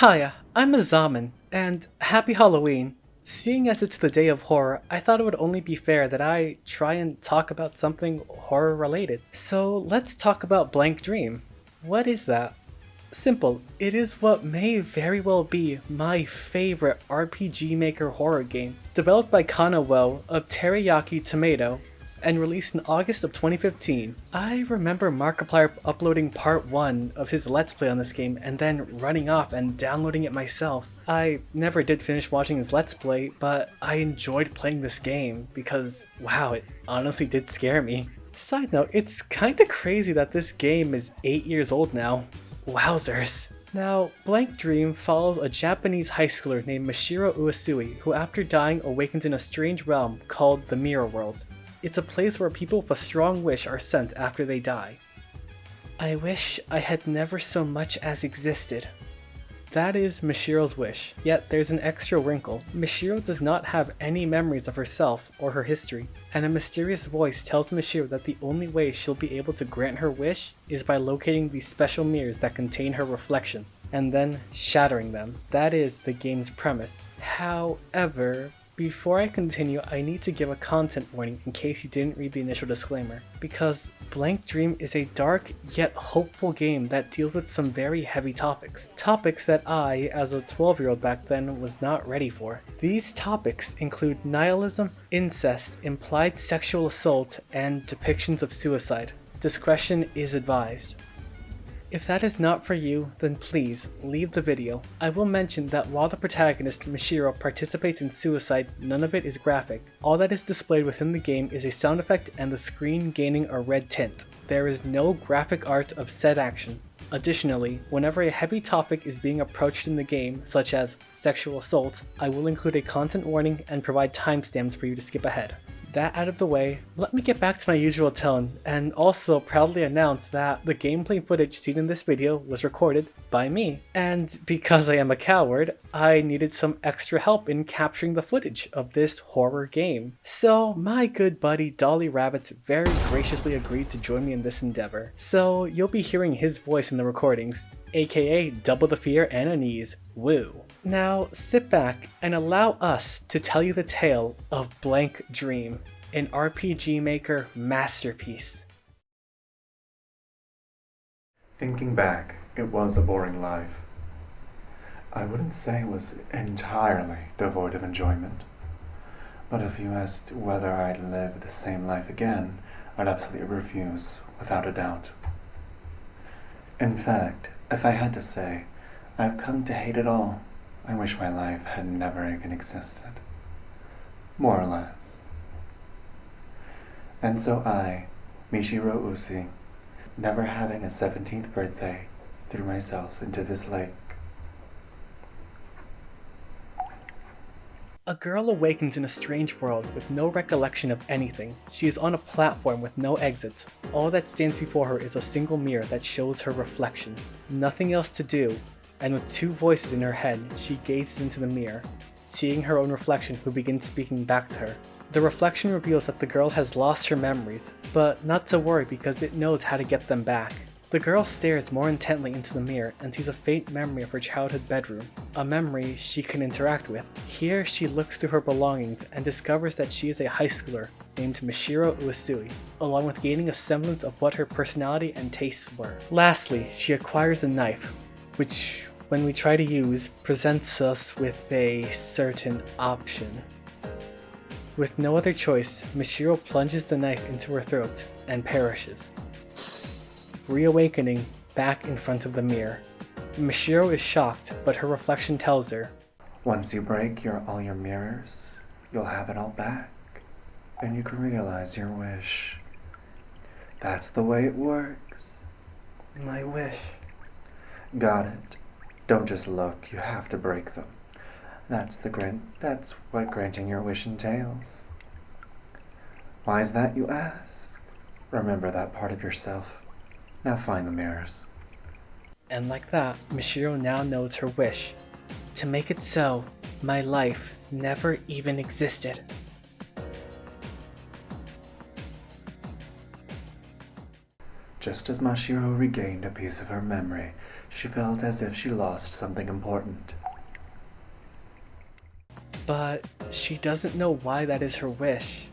Hiya, I'm a Zamen, and happy Halloween. Seeing as it's the day of horror, I thought it would only be fair that I try and talk about something horror related. So let's talk about Blank Dream. What is that? Simple, it is what may very well be my favorite RPG Maker horror game, developed by Kanawell of Teriyaki Tomato, and released in August of 2015. I remember Markiplier uploading part 1 of his Let's Play on this game and then running off and downloading it myself. I never did finish watching his Let's Play, but I enjoyed playing this game because, wow, it honestly did scare me. Side note, it's kinda crazy that this game is 8 years old now. Wowzers. Now, Blank Dream follows a Japanese high schooler named Mashiro Uesui, who after dying awakens in a strange realm called the Mirror World. It's a place where people with a strong wish are sent after they die. I wish I had never so much as existed. That is Mashiro's wish, yet there's an extra wrinkle. Mashiro does not have any memories of herself or her history, and a mysterious voice tells Mashiro that the only way she'll be able to grant her wish is by locating these special mirrors that contain her reflection, and then shattering them. That is the game's premise. However, before I continue, I need to give a content warning in case you didn't read the initial disclaimer, because Blank Dream is a dark yet hopeful game that deals with some very heavy topics. Topics that I, as a 12-year-old back then, was not ready for. These topics include nihilism, incest, implied sexual assault, and depictions of suicide. Discretion is advised. If that is not for you, then please, leave the video. I will mention that while the protagonist, Mashiro, participates in suicide, none of it is graphic. All that is displayed within the game is a sound effect and the screen gaining a red tint. There is no graphic art of said action. Additionally, whenever a heavy topic is being approached in the game, such as sexual assault, I will include a content warning and provide timestamps for you to skip ahead. That out of the way, let me get back to my usual tone, and also proudly announce that the gameplay footage seen in this video was recorded by me. And because I am a coward, I needed some extra help in capturing the footage of this horror game. So my good buddy Dolly Rabbits very graciously agreed to join me in this endeavor. So you'll be hearing his voice in the recordings, aka double the fear and unease, woo. Now sit back and allow us to tell you the tale of Blank Dream, an RPG Maker masterpiece. Thinking back, it was a boring life. I wouldn't say it was entirely devoid of enjoyment, but if you asked whether I'd live the same life again, I'd absolutely refuse, without a doubt. In fact, if I had to say, I've come to hate it all. I wish my life had never even existed. More or less. And so I, Mishiro Usi, never having a 17th birthday, threw myself into this lake. A girl awakens in a strange world with no recollection of anything. She is on a platform with no exit. All that stands before her is a single mirror that shows her reflection. Nothing else to do, and with two voices in her head, she gazes into the mirror, seeing her own reflection who begins speaking back to her. The reflection reveals that the girl has lost her memories, but not to worry because it knows how to get them back. The girl stares more intently into the mirror and sees a faint memory of her childhood bedroom, a memory she can interact with. Here she looks through her belongings and discovers that she is a high schooler named Mashiro Uesui, along with gaining a semblance of what her personality and tastes were. Lastly, she acquires a knife, which, when we try to use, presents us with a certain option. With no other choice, Mashiro plunges the knife into her throat and perishes, reawakening back in front of the mirror. Mashiro is shocked, but her reflection tells her, Once you break all your mirrors, you'll have it all back, and you can realize your wish. That's the way it works. my wish. Got it. Don't just look, you have to break them. That's what granting your wish entails. Why is that, you ask? Remember that part of yourself. Now find the mirrors. And like that, Mashiro now knows her wish. To make it so, my life never even existed. Just as Mashiro regained a piece of her memory, she felt as if she lost something important. But she doesn't know why that is her wish.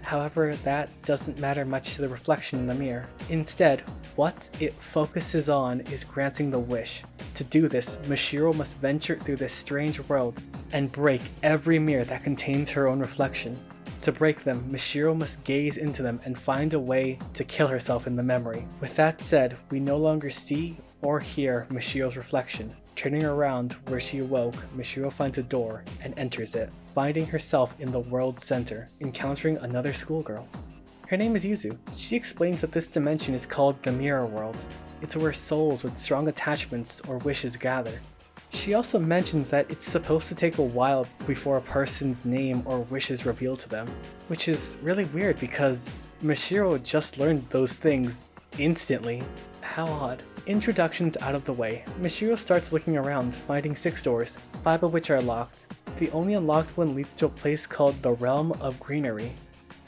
However, that doesn't matter much to the reflection in the mirror. Instead, what it focuses on is granting the wish. To do this, Mashiro must venture through this strange world and break every mirror that contains her own reflection. To break them, Mashiro must gaze into them and find a way to kill herself in the memory. With that said, we no longer see or hear Mashiro's reflection. Turning around where she awoke, Mashiro finds a door and enters it, finding herself in the world's center, encountering another schoolgirl. Her name is Yuzu. She explains that this dimension is called the Mirror World. It's where souls with strong attachments or wishes gather. She also mentions that it's supposed to take a while before a person's name or wish is revealed to them, which is really weird because Mashiro just learned those things instantly. How odd. Introductions out of the way, Mashiro starts looking around, finding 6 doors, 5 of which are locked. The only unlocked one leads to a place called the Realm of Greenery,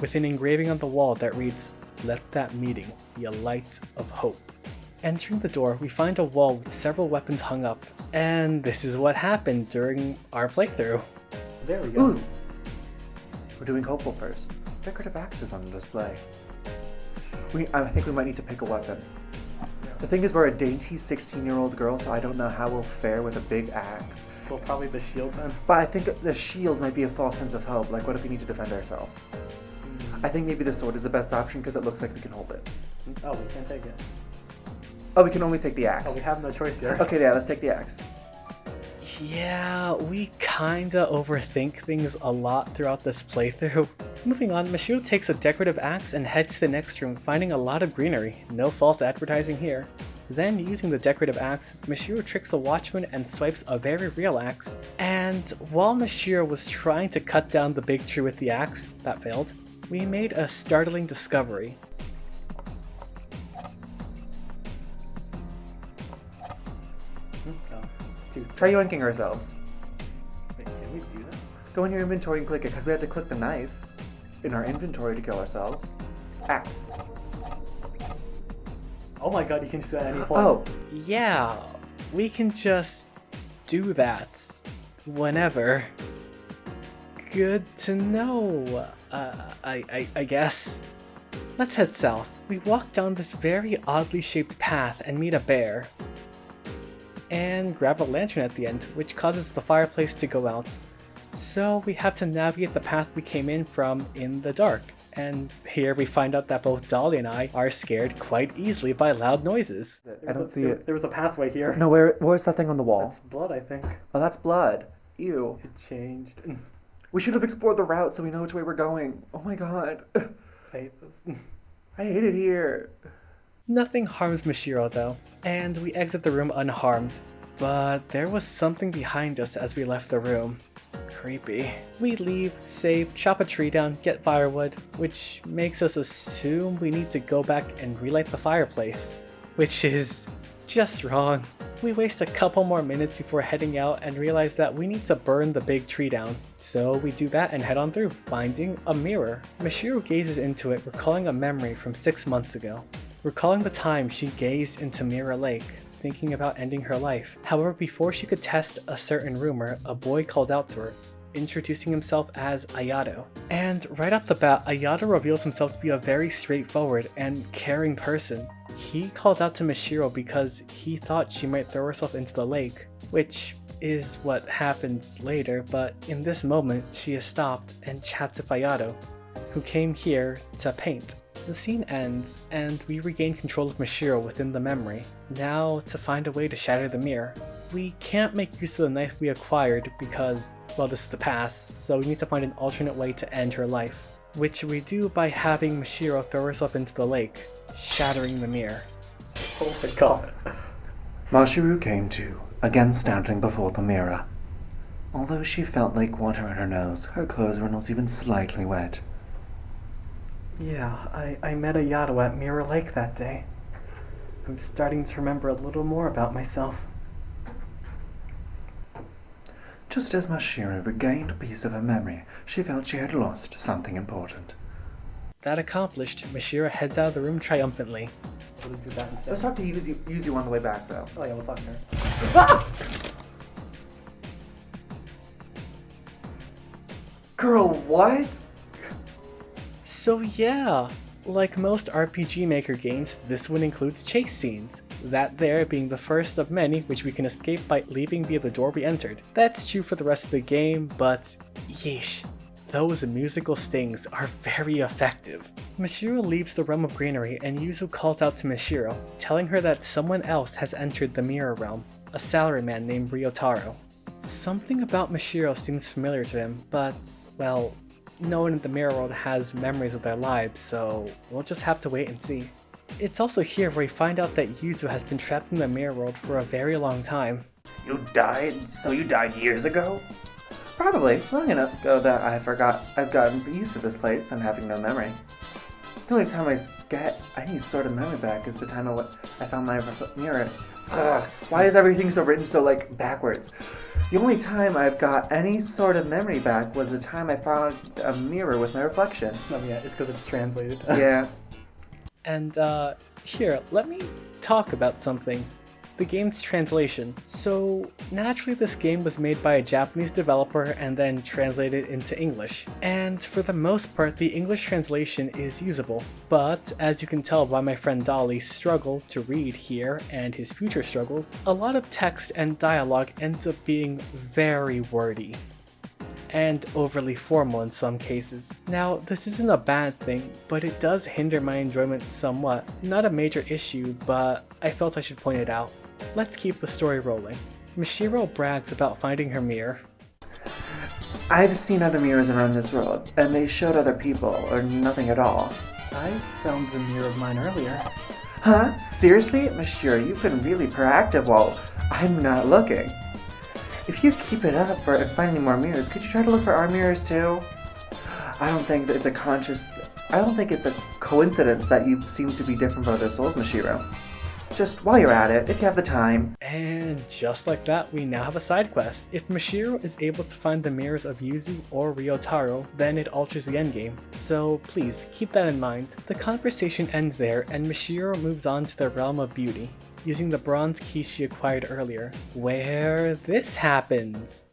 with an engraving on the wall that reads, "Let that meeting be a light of hope." Entering the door, we find a wall with several weapons hung up, and this is what happened during our playthrough. There we go. Ooh! We're doing hopeful first. Decorative axes on display. I think we might need to pick a weapon. The thing is, we're a dainty 16-year-old girl, so I don't know how we'll fare with a big axe. So probably the shield then? But I think the shield might be a false sense of hope. Like, what if we need to defend ourselves? I think maybe the sword is the best option because it looks like we can hold it. Oh, we can't take it. Oh, we can only take the axe. Oh, we have no choice here. Okay, yeah, let's take the axe. Yeah, we kinda overthink things a lot throughout this playthrough. Moving on, Mashiro takes a decorative axe and heads to the next room, finding a lot of greenery. No false advertising here. Then, using the decorative axe, Mashiro tricks a watchman and swipes a very real axe. And while Mashiro was trying to cut down the big tree with the axe, that failed, we made a startling discovery. Try yoinking ourselves. Wait, can we do that? Go in your inventory and click it, because we had to click the knife in our inventory to kill ourselves. Axe. Oh my god, you can just do that at any point. Oh! Yeah, we can just do that whenever. Good to know, I guess. Let's head south. We walk down this very oddly shaped path and meet a bear. And grab a lantern at the end, which causes the fireplace to go out. So we have to navigate the path we came in from in the dark. And here we find out that both Dolly and I are scared quite easily by loud noises. I don't see it. There was a pathway here. No, where's that thing on the wall? That's blood, I think. Oh, that's blood. Ew. It changed. We should have explored the route so we know which way we're going. Oh my god. I hate this. I hate it here. Nothing harms Mashiro though, and we exit the room unharmed. But there was something behind us as we left the room. Creepy. We leave, save, chop a tree down, get firewood, which makes us assume we need to go back and relight the fireplace. Which is just wrong. We waste a couple more minutes before heading out and realize that we need to burn the big tree down. So we do that and head on through, finding a mirror. Mashiro gazes into it, recalling a memory from 6 months ago. Recalling the time she gazed into Mirror Lake, thinking about ending her life. However, before she could test a certain rumor, a boy called out to her, introducing himself as Ayato. And right off the bat, Ayato reveals himself to be a very straightforward and caring person. He called out to Mashiro because he thought she might throw herself into the lake, which is what happens later, but in this moment, she is stopped and chats with Ayato, who came here to paint. The scene ends, and we regain control of Mashiro within the memory, now to find a way to shatter the mirror. We can't make use of the knife we acquired because, well, this is the past, so we need to find an alternate way to end her life, which we do by having Mashiro throw herself into the lake, shattering the mirror. Oh my god. Mashiro came to, again standing before the mirror. Although she felt like water in her nose, her clothes were not even slightly wet. Yeah, I met Ayato at Mirror Lake that day. I'm starting to remember a little more about myself. Just as Mashiro regained a piece of her memory, she felt she had lost something important. That accomplished, Mashiro heads out of the room triumphantly. We'll do that instead. Let's talk to Yuzu on the way back, though. Oh yeah, we'll talk to her. Ah! Girl, what? So yeah, like most RPG Maker games, this one includes chase scenes. That there being the first of many which we can escape by leaving via the door we entered. That's true for the rest of the game, but yeesh, those musical stings are very effective. Mishiro leaves the realm of greenery and Yuzu calls out to Mishiro, telling her that someone else has entered the mirror realm, a salaryman named Ryotaro. Something about Mishiro seems familiar to him, but, well, no one in the mirror world has memories of their lives, so we'll just have to wait and see. It's also here where we find out that Yuzu has been trapped in the mirror world for a very long time. You died? So you died years ago? Probably. Long enough ago that I've gotten used to this place and having no memory. The only time I get any sort of memory back is the time I found my mirror. Ugh, why is everything so written so, backwards? The only time I've got any sort of memory back was the time I found a mirror with my reflection. Oh yeah, it's because it's translated. Yeah. And here, let me talk about something. The game's translation. So naturally this game was made by a Japanese developer and then translated into English. And for the most part the English translation is usable. But as you can tell by my friend Dolly's struggle to read here and his future struggles, a lot of text and dialogue ends up being very wordy. And overly formal in some cases. Now, this isn't a bad thing, but it does hinder my enjoyment somewhat. Not a major issue, but I felt I should point it out. Let's keep the story rolling. Mishiro brags about finding her mirror. I've seen other mirrors around this world, and they showed other people, or nothing at all. I found a mirror of mine earlier. Huh? Seriously? Mishiro, you've been really proactive while I'm not looking. If you keep it up for finding more mirrors, could you try to look for our mirrors too? I don't think it's a coincidence that you seem to be different from other souls, Mishiro. Just while you're at it, if you have the time. And just like that, we now have a side quest. If Mishiro is able to find the mirrors of Yuzu or Ryotaro, then it alters the endgame. So please, keep that in mind. The conversation ends there, and Mishiro moves on to the realm of beauty, using the bronze key she acquired earlier, where this happens.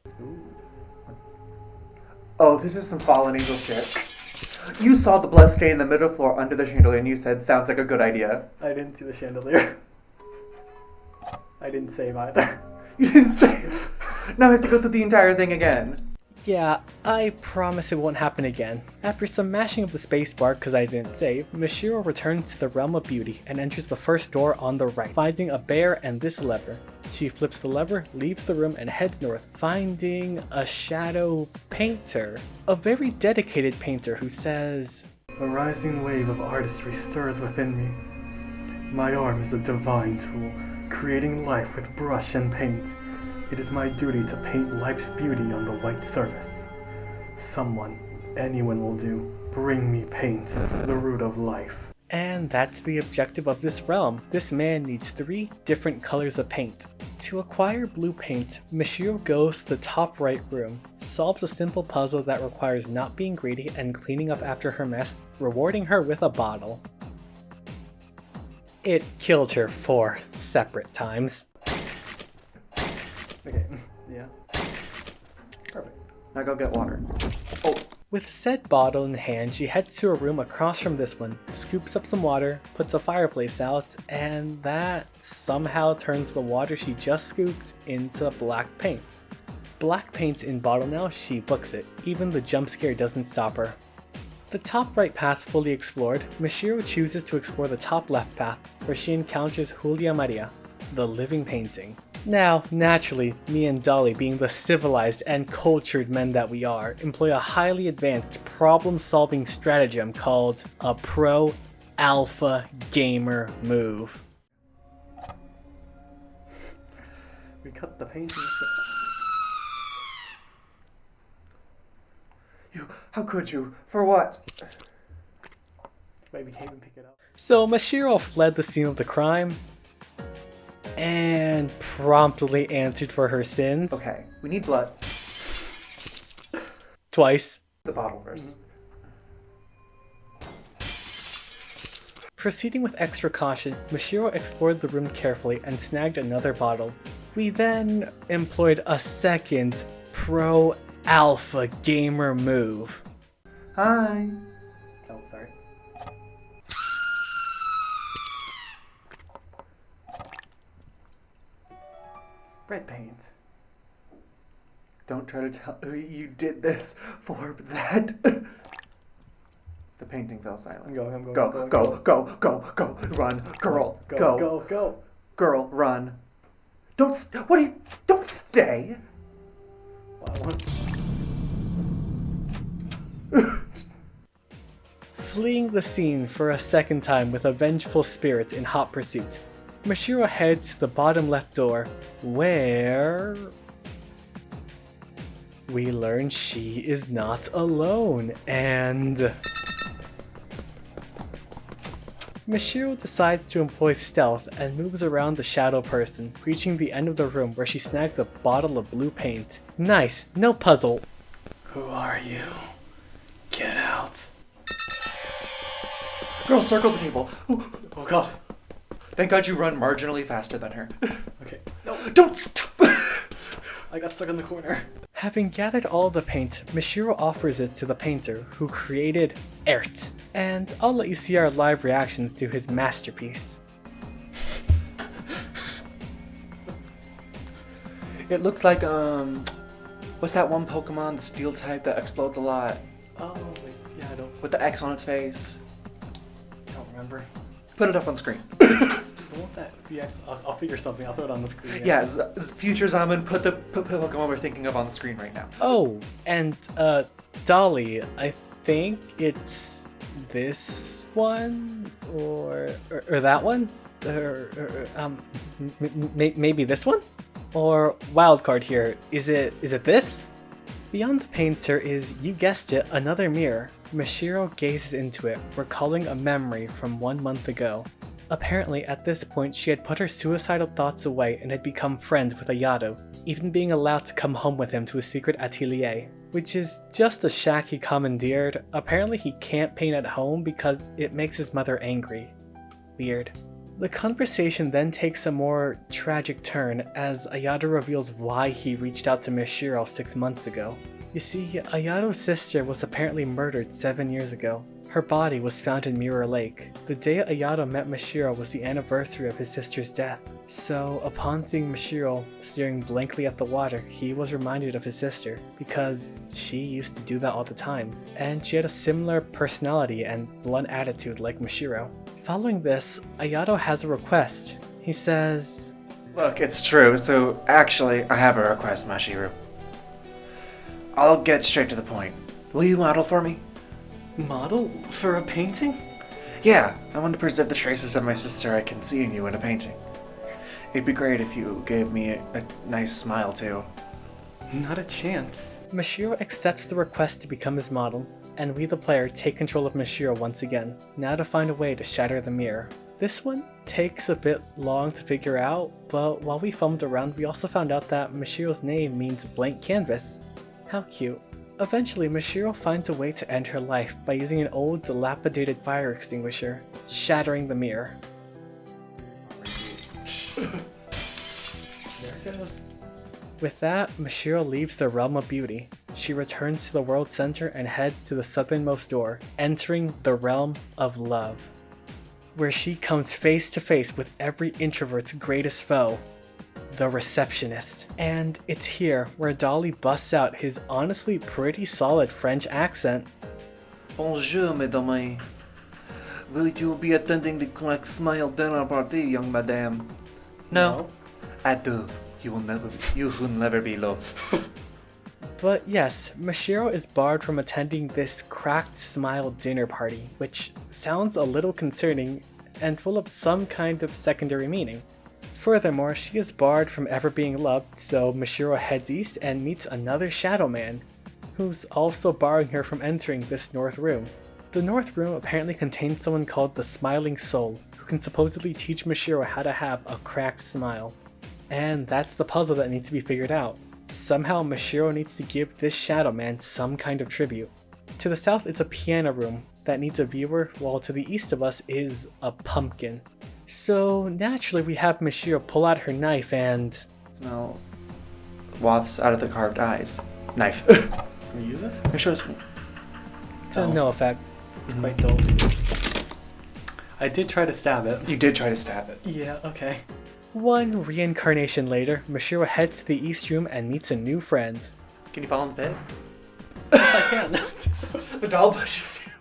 Oh, this is some fallen angel shit. You saw the blood stain in the middle floor under the chandelier and you said, sounds like a good idea. I didn't see the chandelier. I didn't save either. You didn't save? Now I have to go through the entire thing again. Yeah, I promise it won't happen again. After some mashing of the spacebar because I didn't save, Mishiro returns to the realm of beauty and enters the first door on the right, finding a bear and this lever. She flips the lever, leaves the room, and heads north, finding a shadow painter. A very dedicated painter who says, "A rising wave of artistry stirs within me. My arm is a divine tool, creating life with brush and paint. It is my duty to paint life's beauty on the white surface. Someone, anyone will do. Bring me paint, the root of life." And that's the objective of this realm. This man needs 3 different colors of paint. To acquire blue paint, Mishiro goes to the top right room, solves a simple puzzle that requires not being greedy and cleaning up after her mess, rewarding her with a bottle. It killed her 4 separate times. Okay, yeah. Perfect. Now go get water. Oh. With said bottle in hand, she heads to a room across from this one, scoops up some water, puts a fireplace out, and that somehow turns the water she just scooped into black paint. Black paint in bottle now, she books it. Even the jump scare doesn't stop her. The top right path fully explored, Mishiro chooses to explore the top left path, where she encounters Julia Maria, the living painting. Now, naturally, me and Dolly, being the civilized and cultured men that we are, employ a highly advanced problem-solving stratagem called a pro-alpha gamer move. We cut the painting. How could you? For what? Wait, we can't even pick it up. So Mishiro fled the scene of the crime and promptly answered for her sins. Okay, we need blood. Twice. The bottle first. Proceeding with extra caution, Mashiro explored the room carefully and snagged another bottle. We then employed a second pro-alpha gamer move. Hi. Oh, sorry. Red paint. Don't try to tell who you did this for that. The painting fell silent. I'm going. Go. Run, girl. Go. Girl, run. Don't stay. Fleeing the scene for a second time with a vengeful spirit in hot pursuit, Mashiro heads to the bottom left door, where we learn she is not alone, and Mashiro decides to employ stealth and moves around the shadow person, reaching the end of the room where she snags a bottle of blue paint. Nice, no puzzle. Who are you? Get out. Girl, circle the table. Oh god. Thank God you run marginally faster than her. Okay. No, don't stop! I got stuck in the corner. Having gathered all the paint, Mashiro offers it to the painter who created Ert, and I'll let you see our live reactions to his masterpiece. It looks like, what's that one Pokemon, the steel type that explodes a lot? Oh, yeah, I don't With the X on its face. remember. Put it up on screen. Won't that be I'll figure something, I'll throw it on the screen. Yeah, future Zamen, put Pokemon we're thinking of on the screen right now. Oh, and Dolly, I think it's this one or that one, maybe this one, or wildcard here. Is it this? Beyond the painter is, you guessed it, another mirror. Mashiro gazes into it, recalling a memory from 1 month ago. Apparently, at this point, she had put her suicidal thoughts away and had become friends with Ayato, even being allowed to come home with him to a secret atelier, which is just a shack he commandeered. Apparently he can't paint at home because it makes his mother angry. Weird. The conversation then takes a more tragic turn as Ayato reveals why he reached out to Mashiro 6 months ago. You see, Ayato's sister was apparently murdered 7 years ago. Her body was found in Mirror Lake. The day Ayato met Mashiro was the anniversary of his sister's death. So, upon seeing Mashiro staring blankly at the water, he was reminded of his sister, because she used to do that all the time, and she had a similar personality and blunt attitude like Mashiro. Following this, Ayato has a request. He says, Look, it's true, so actually, I have a request, Mashiro. I'll get straight to the point. Will you model for me? "Model? For a painting?" Yeah, I want to preserve the traces of my sister I can see in you in a painting. It'd be great if you gave me a nice smile too. Not a chance. Mashiro accepts the request to become his model, and we the player take control of Mashiro once again, now to find a way to shatter the mirror. This one takes a bit long to figure out, but while we fumbled around we also found out that Mashiro's name means blank canvas. How cute. Eventually, Mashiro finds a way to end her life by using an old, dilapidated fire extinguisher, shattering the mirror. There it goes. With that, Mashiro leaves the realm of beauty. She returns to the world center and heads to the southernmost door, entering the realm of love, where she comes face to face with every introvert's greatest foe, the receptionist. And it's here where Dolly busts out his honestly pretty solid French accent. Bonjour, mesdames. Will you be attending the Crack Smile dinner party, young madame? No. I do. You will never be loved. But yes, Mashiro is barred from attending this Cracked Smile dinner party, which sounds a little concerning and full of some kind of secondary meaning. Furthermore, she is barred from ever being loved, so Mashiro heads east and meets another Shadow Man, who's also barring her from entering this North Room. The North Room apparently contains someone called the Smiling Soul, who can supposedly teach Mashiro how to have a cracked smile. And that's the puzzle that needs to be figured out. Somehow Mashiro needs to give this Shadow Man some kind of tribute. To the south it's a piano room that needs a viewer, while to the east of us is a pumpkin. So naturally we have Mishiro pull out her knife and... Smell wafts out of the carved eyes. Knife. Can we use it? Make sure it's... To no effect. It's quite dull. I did try to stab it. You did try to stab it. Yeah, okay. One reincarnation later, Mishiro heads to the East Room and meets a new friend. Can you fall in the pit? I can. The doll pushes you.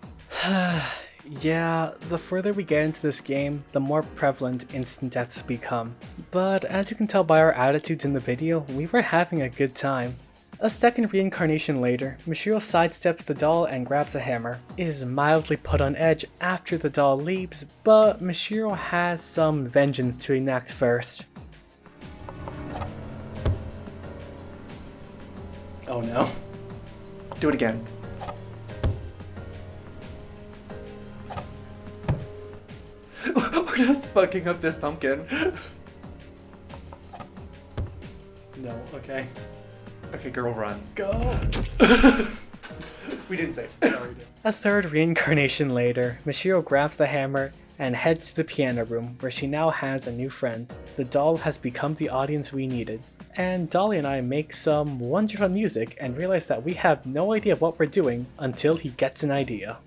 Yeah, the further we get into this game, the more prevalent instant deaths become. But as you can tell by our attitudes in the video, we were having a good time. A second reincarnation later, Mishiro sidesteps the doll and grabs a hammer. Is mildly put on edge after the doll leaves, but Mishiro has some vengeance to enact first. Oh no. Do it again. We're just fucking up this pumpkin. No, okay. Okay, girl, run. Go! We didn't save. A third reincarnation later, Mishiro grabs the hammer and heads to the piano room where she now has a new friend. The doll has become the audience we needed. And Dolly and I make some wonderful music and realize that we have no idea what we're doing until he gets an idea.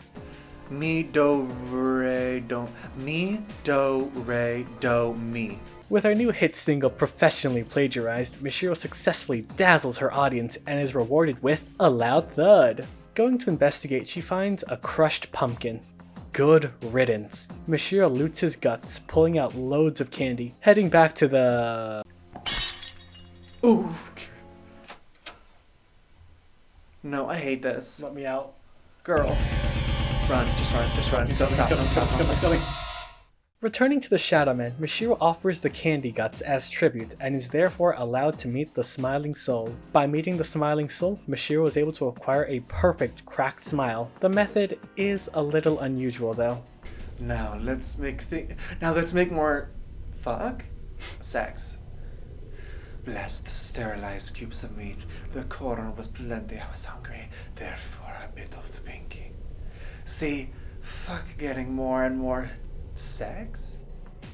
Mi, do, re, do. Mi, do, re, do, mi. With our new hit single professionally plagiarized, Mishiro successfully dazzles her audience and is rewarded with a loud thud. Going to investigate, she finds a crushed pumpkin. Good riddance. Mishiro loots his guts, pulling out loads of candy, heading back to the... Ooh. No, I hate this. Let me out. Girl. Run, just run, just run. Don't stop, don't stop, don't stop. Returning to the Shadow Man, Mishiro offers the candy guts as tribute and is therefore allowed to meet the Smiling Soul. By meeting the Smiling Soul, Mishiro is able to acquire a perfect cracked smile. The method is a little unusual though. Now let's make more fuck sex. Bless the sterilized cubes of meat. The corn was plenty, I was hungry, therefore a bit of the pinky. See, fuck getting more and more sex?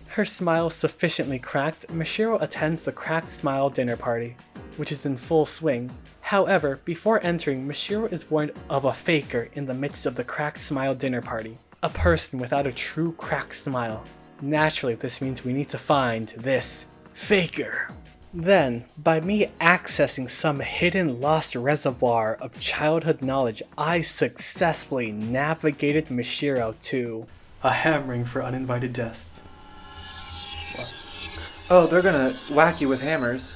Her smile sufficiently cracked, Mishiro attends the Cracked Smile dinner party, which is in full swing. However, before entering, Mishiro is warned of a faker in the midst of the Cracked Smile dinner party. A person without a true cracked smile. Naturally, this means we need to find this faker. Then, by me accessing some hidden lost reservoir of childhood knowledge, I successfully navigated Mishiro to a hammering for uninvited guests. Oh, they're gonna whack you with hammers.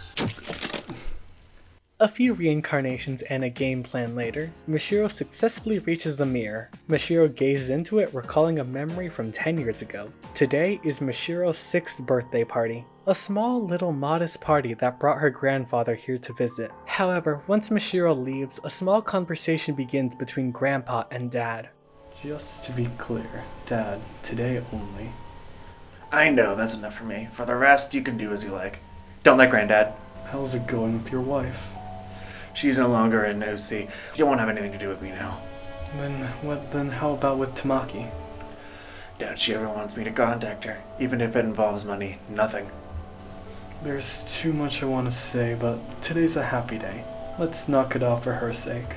A few reincarnations and a game plan later, Mishiro successfully reaches the mirror. Mishiro gazes into it, recalling a memory from 10 years ago. Today is Mishiro's 6th birthday party. A small little modest party that brought her grandfather here to visit. However, once Mishiro leaves, a small conversation begins between Grandpa and Dad. Just to be clear, Dad, today only. I know, that's enough for me. For the rest, you can do as you like. Don't let Granddad. How's it going with your wife? She's no longer in OC. She won't have anything to do with me now. Then how about with Tamaki? Doubt she ever wants me to contact her, even if it involves money. Nothing. There's too much I want to say, but today's a happy day. Let's knock it off for her sake.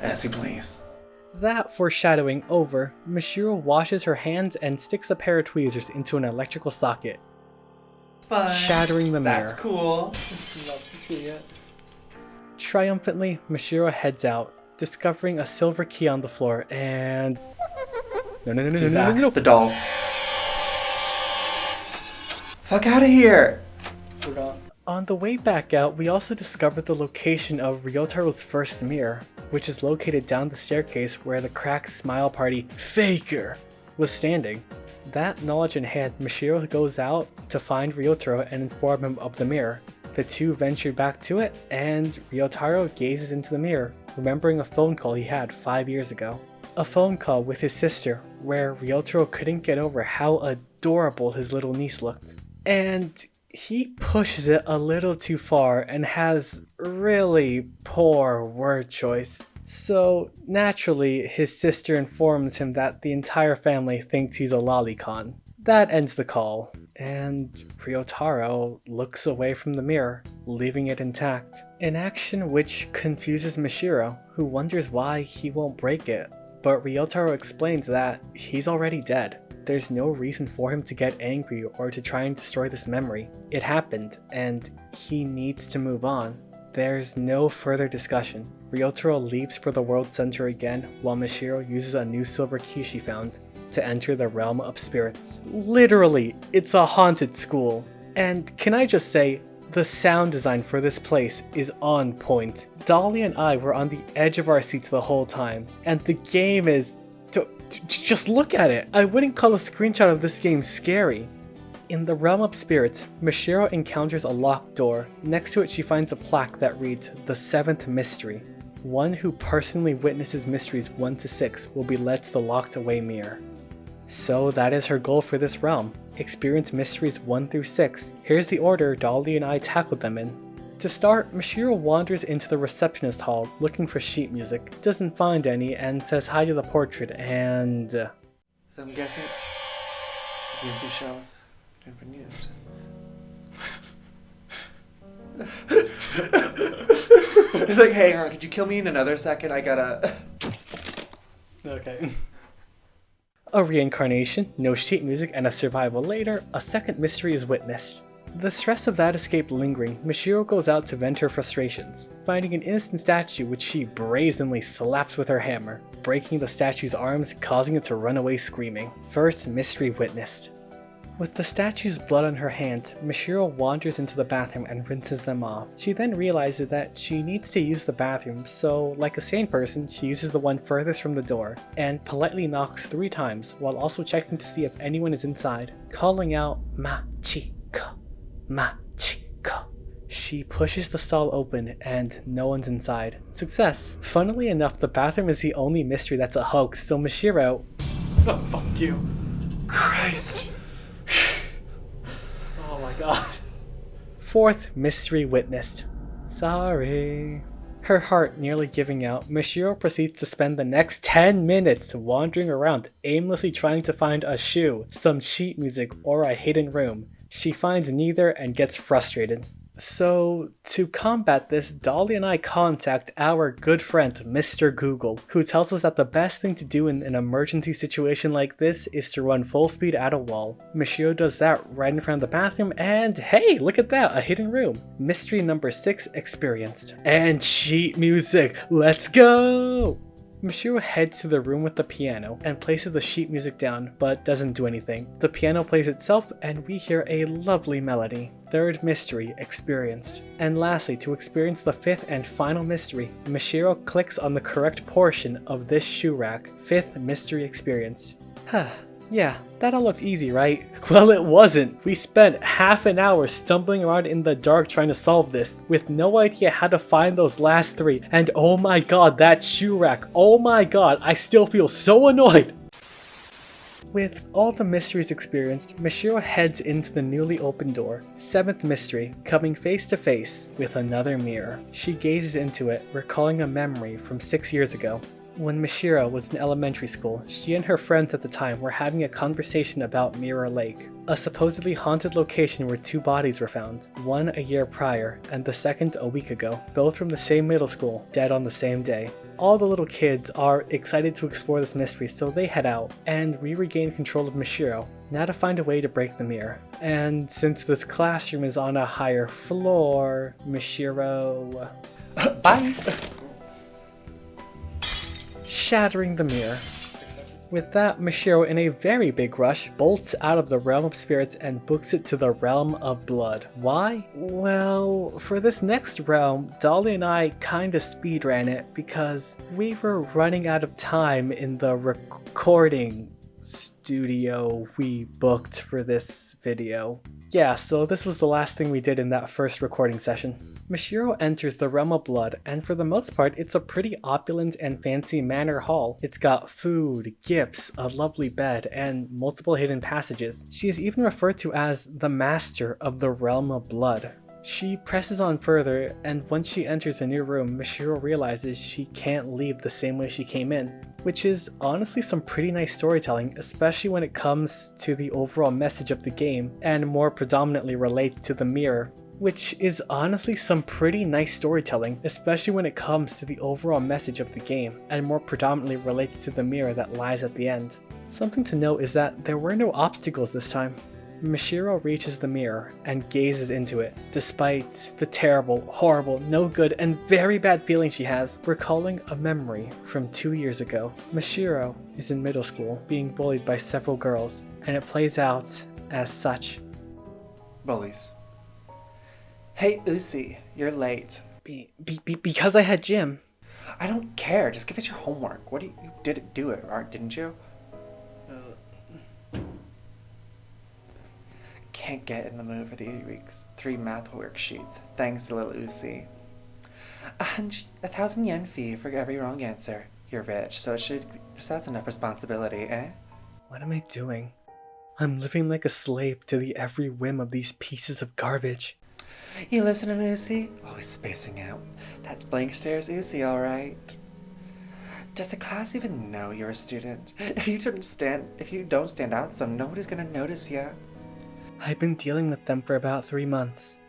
As you please. That foreshadowing over, Mishiro washes her hands and sticks a pair of tweezers into an electrical socket, shattering the mirror. That's cool. Triumphantly, Mishiro heads out, discovering a silver key on the floor and... No. The doll. Fuck out of here! On the way back out, we also discovered the location of Ryotaro's first mirror, which is located down the staircase where the Cracked Smile Party faker was standing. That knowledge in hand, Mishiro goes out to find Ryotaro and inform him of the mirror. The two venture back to it, and Ryotaro gazes into the mirror, remembering a phone call he had 5 years ago. A phone call with his sister, where Ryotaro couldn't get over how adorable his little niece looked. And he pushes it a little too far and has really poor word choice. So, naturally, his sister informs him that the entire family thinks he's a lolicon. That ends the call, and Ryotaro looks away from the mirror, leaving it intact. An action which confuses Mishiro, who wonders why he won't break it. But Ryotaro explains that he's already dead. There's no reason for him to get angry or to try and destroy this memory. It happened, and he needs to move on. There's no further discussion. Ryotaro leaves for the World Center again, while Mishiro uses a new silver key she found to enter the realm of spirits. Literally, it's a haunted school. And can I just say, the sound design for this place is on point. Dolly and I were on the edge of our seats the whole time, and the game is... just look at it! I wouldn't call a screenshot of this game scary. In the realm of spirits, Mishiro encounters a locked door. Next to it she finds a plaque that reads, "The Seventh Mystery." One who personally witnesses mysteries 1 to 6 will be led to the locked away mirror. So that is her goal for this realm. Experience mysteries 1 through 6. Here's the order Dolly and I tackled them in. To start, Mishiro wanders into the receptionist hall looking for sheet music, doesn't find any, and says hi to the portrait, and... So I'm guessing the empty shelves have been used. It's like, hey, could you kill me in another second? I gotta... Okay. A reincarnation, no sheet music, and a survival later, a second mystery is witnessed. The stress of that escape lingering, Mishiro goes out to vent her frustrations, finding an innocent statue which she brazenly slaps with her hammer, breaking the statue's arms, causing it to run away screaming. First mystery witnessed. With the statue's blood on her hand, Mishiro wanders into the bathroom and rinses them off. She then realizes that she needs to use the bathroom, so like a sane person, she uses the one furthest from the door, and politely knocks 3 times while also checking to see if anyone is inside, calling out Machiko, Machiko. She pushes the stall open and no one's inside. Success! Funnily enough, the bathroom is the only mystery that's a hoax, so Mishiro... Oh, fuck you. Christ. Oh my god. Fourth mystery witnessed. Sorry. Her heart nearly giving out, Mishiro proceeds to spend the next 10 minutes wandering around, aimlessly trying to find a shoe, some sheet music, or a hidden room. She finds neither and gets frustrated. So, to combat this, Dolly and I contact our good friend Mr. Google, who tells us that the best thing to do in an emergency situation like this is to run full speed at a wall. Mishiro does that right in front of the bathroom, and hey, look at that, a hidden room. Mystery number 6 experienced. And sheet music, let's go! Mishiro heads to the room with the piano and places the sheet music down, but doesn't do anything. The piano plays itself and we hear a lovely melody. Third mystery experienced. And lastly, to experience the 5th and final mystery, Mishiro clicks on the correct portion of this shoe rack. 5th mystery experienced. Yeah, that all looked easy, right? Well, it wasn't. We spent half an hour stumbling around in the dark trying to solve this, with no idea how to find those last 3. And oh my god, that shoe rack. Oh my god, I still feel so annoyed. With all the mysteries experienced, Mishiro heads into the newly opened door. 7th mystery, coming face to face with another mirror. She gazes into it, recalling a memory from 6 years ago. When Mishiro was in elementary school, she and her friends at the time were having a conversation about Mirror Lake, a supposedly haunted location where 2 bodies were found, one a year prior and the second a week ago, both from the same middle school, dead on the same day. All the little kids are excited to explore this mystery, so they head out, and we regain control of Mishiro, now to find a way to break the mirror. And since this classroom is on a higher floor, Mishiro... Bye! Shattering the mirror. With that, Mishiro, in a very big rush, bolts out of the realm of spirits and books it to the realm of blood. Why? Well, for this next realm, Dolly and I kinda speedran it because we were running out of time in the recording studio we booked for this video. Yeah, so this was the last thing we did in that first recording session. Mishiro enters the realm of blood, and for the most part, it's a pretty opulent and fancy manor hall. It's got food, gifts, a lovely bed, and multiple hidden passages. She is even referred to as the master of the realm of blood. She presses on further, and once she enters a new room, Mishiro realizes she can't leave the same way she came in, which is honestly some pretty nice storytelling, especially when it comes to the overall message of the game, and more predominantly relates to the mirror, which is honestly some pretty nice storytelling, especially when it comes to the overall message of the game, and more predominantly relates to the mirror that lies at the end. Something to note is that there were no obstacles this time. Mishiro reaches the mirror and gazes into it, despite the terrible, horrible, no good, and very bad feeling she has, recalling a memory from 2 years ago. Mishiro is in middle school, being bullied by several girls, and it plays out as such. Bullies. Hey, Usi, you're late. Because I had gym. I don't care. Just give us your homework. You did do it, didn't you? Can't get in the mood for the 3 math worksheets. Thanks, little Usi. 1,000 yen fee for every wrong answer. You're rich, so that's enough responsibility, eh? What am I doing? I'm living like a slave to the every whim of these pieces of garbage. You listening, Usi? Always spacing out. That's blank stares Usi, alright. Does the class even know you're a student? If you don't stand out, so nobody's gonna notice ya. I've been dealing with them for about 3 months.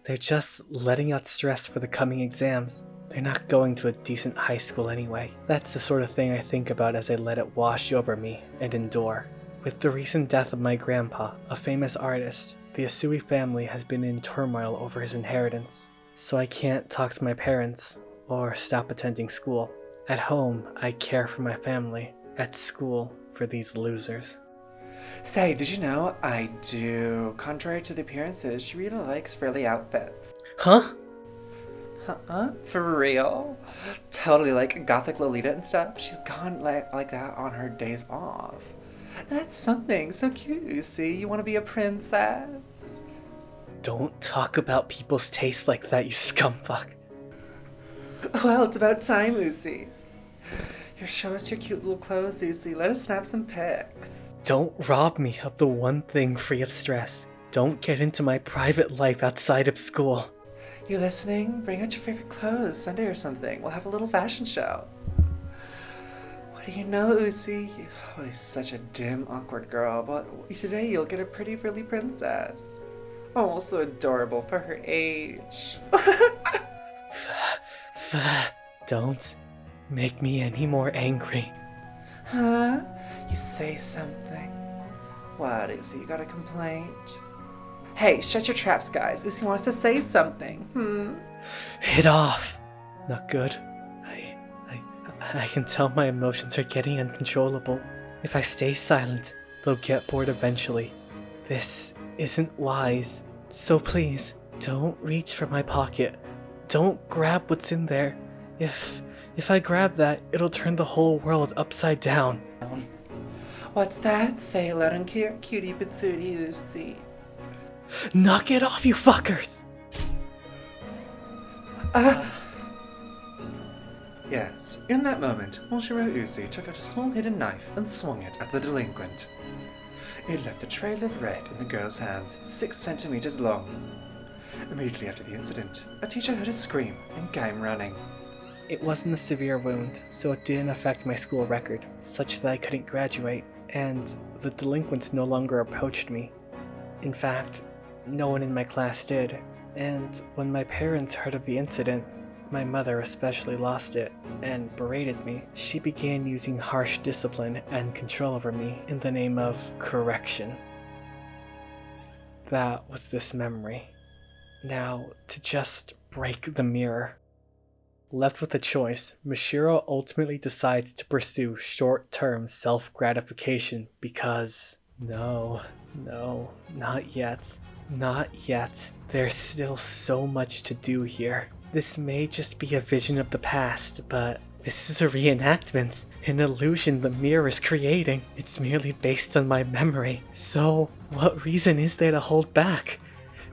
They're just letting out stress for the coming exams. They're not going to a decent high school anyway. That's the sort of thing I think about as I let it wash over me and endure. With the recent death of my grandpa, a famous artist, the Asui family has been in turmoil over his inheritance, so I can't talk to my parents or stop attending school. At home, I care for my family. At school, for these losers. Say, did you know I do? Contrary to the appearances, she really likes frilly outfits. Huh? Huh? For real? Totally like gothic Lolita and stuff. She's gone like that on her days off. That's something so cute, you see. You want to be a princess? Don't talk about people's tastes like that, you scumfuck. Well, it's about time, Lucy. Here, show us your cute little clothes, Lucy. Let us snap some pics. Don't rob me of the one thing free of stress. Don't get into my private life outside of school. You listening? Bring out your favorite clothes, Sunday or something. We'll have a little fashion show. What do you know, Uzi? You're always such a dim, awkward girl, but today you'll get a pretty, frilly princess. Almost so adorable for her age. Don't make me any more angry. Huh? You say something. What, Uzi? You got a complaint? Hey, shut your traps, guys. Uzi wants to say something. Hit off. Not good. I can tell my emotions are getting uncontrollable. If I stay silent, they'll get bored eventually. This isn't wise. So please, don't reach for my pocket. Don't grab what's in there. If I grab that, it'll turn the whole world upside down. What's that? Say it loud and clear, cutie patootie Uzi. Knock it off, you fuckers! Yes, in that moment, Monshiro Uzi took out a small hidden knife and swung it at the delinquent. It left a trail of red in the girl's hands, 6 centimeters long. Immediately after the incident, a teacher heard a scream and came running. It wasn't a severe wound, so it didn't affect my school record, such that I couldn't graduate, and the delinquents no longer approached me. In fact, no one in my class did, and when my parents heard of the incident, my mother especially lost it and berated me. She began using harsh discipline and control over me in the name of correction. That was this memory. Now, to just break the mirror. Left with a choice, Mishiro ultimately decides to pursue short-term self-gratification because... No, not yet. Not yet. There's still so much to do here. This may just be a vision of the past, but this is a reenactment, an illusion the mirror is creating. It's merely based on my memory. So, what reason is there to hold back?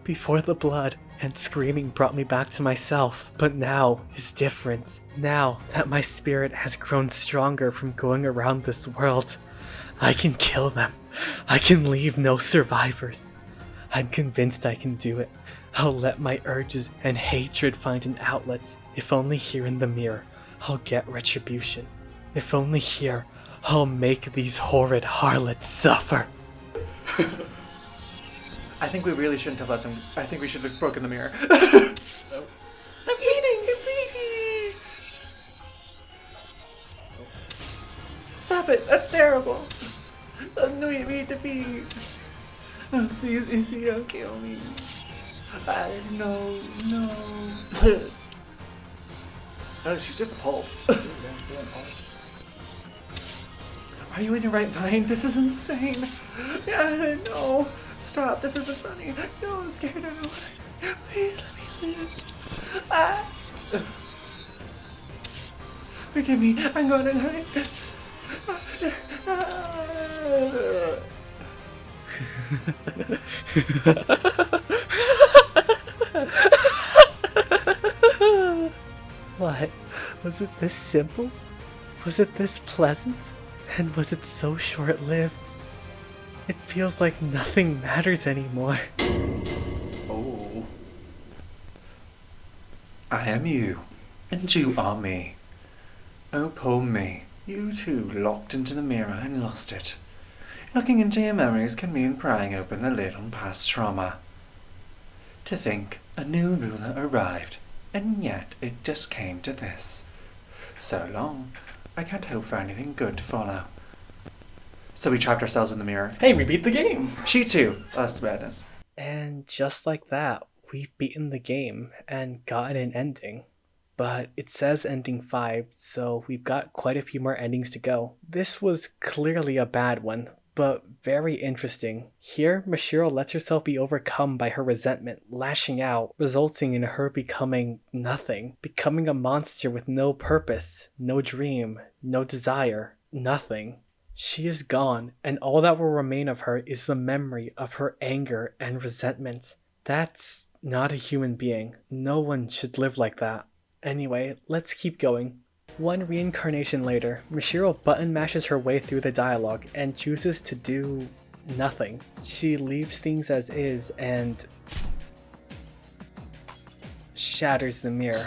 Before the blood and screaming brought me back to myself, but now is different. Now that my spirit has grown stronger from going around this world, I can kill them. I can leave no survivors. I'm convinced I can do it. I'll let my urges and hatred find an outlet. If only here in the mirror, I'll get retribution. If only here, I'll make these horrid harlots suffer. I think we really shouldn't have let them. I think we should have broken the mirror. I'm eating the baby! Stop it! That's terrible! No, you eat the baby! Oh, please, Izzy, don't kill me. No. Oh, she's just a pulp. Are you in your right mind? This is insane. Yeah, no. Stop, this isn't funny. No, I'm scared now. Please, let me live. Ah. Forgive me, I'm going to die. What? Was it this simple? Was it this pleasant? And was it so short-lived? It feels like nothing matters anymore. Oh. I am you, and you are me. Oh, poor me. You too locked into the mirror and lost it. Looking into your memories can mean prying open the lid on past trauma. To think a new ruler arrived, and yet it just came to this. So long, I can't hope for anything good to follow. So we trapped ourselves in the mirror. Hey, we beat the game! She too, lost madness. And just like that, we've beaten the game and gotten an ending. But it says ending 5, so we've got quite a few more endings to go. This was clearly a bad one, but very interesting. Here, Mashiro lets herself be overcome by her resentment, lashing out, resulting in her becoming nothing. Becoming a monster with no purpose, no dream, no desire, nothing. She is gone, and all that will remain of her is the memory of her anger and resentment. That's not a human being. No one should live like that. Anyway, let's keep going. One reincarnation later, Mashiro button mashes her way through the dialogue and chooses to do nothing. She leaves things as is and shatters the mirror.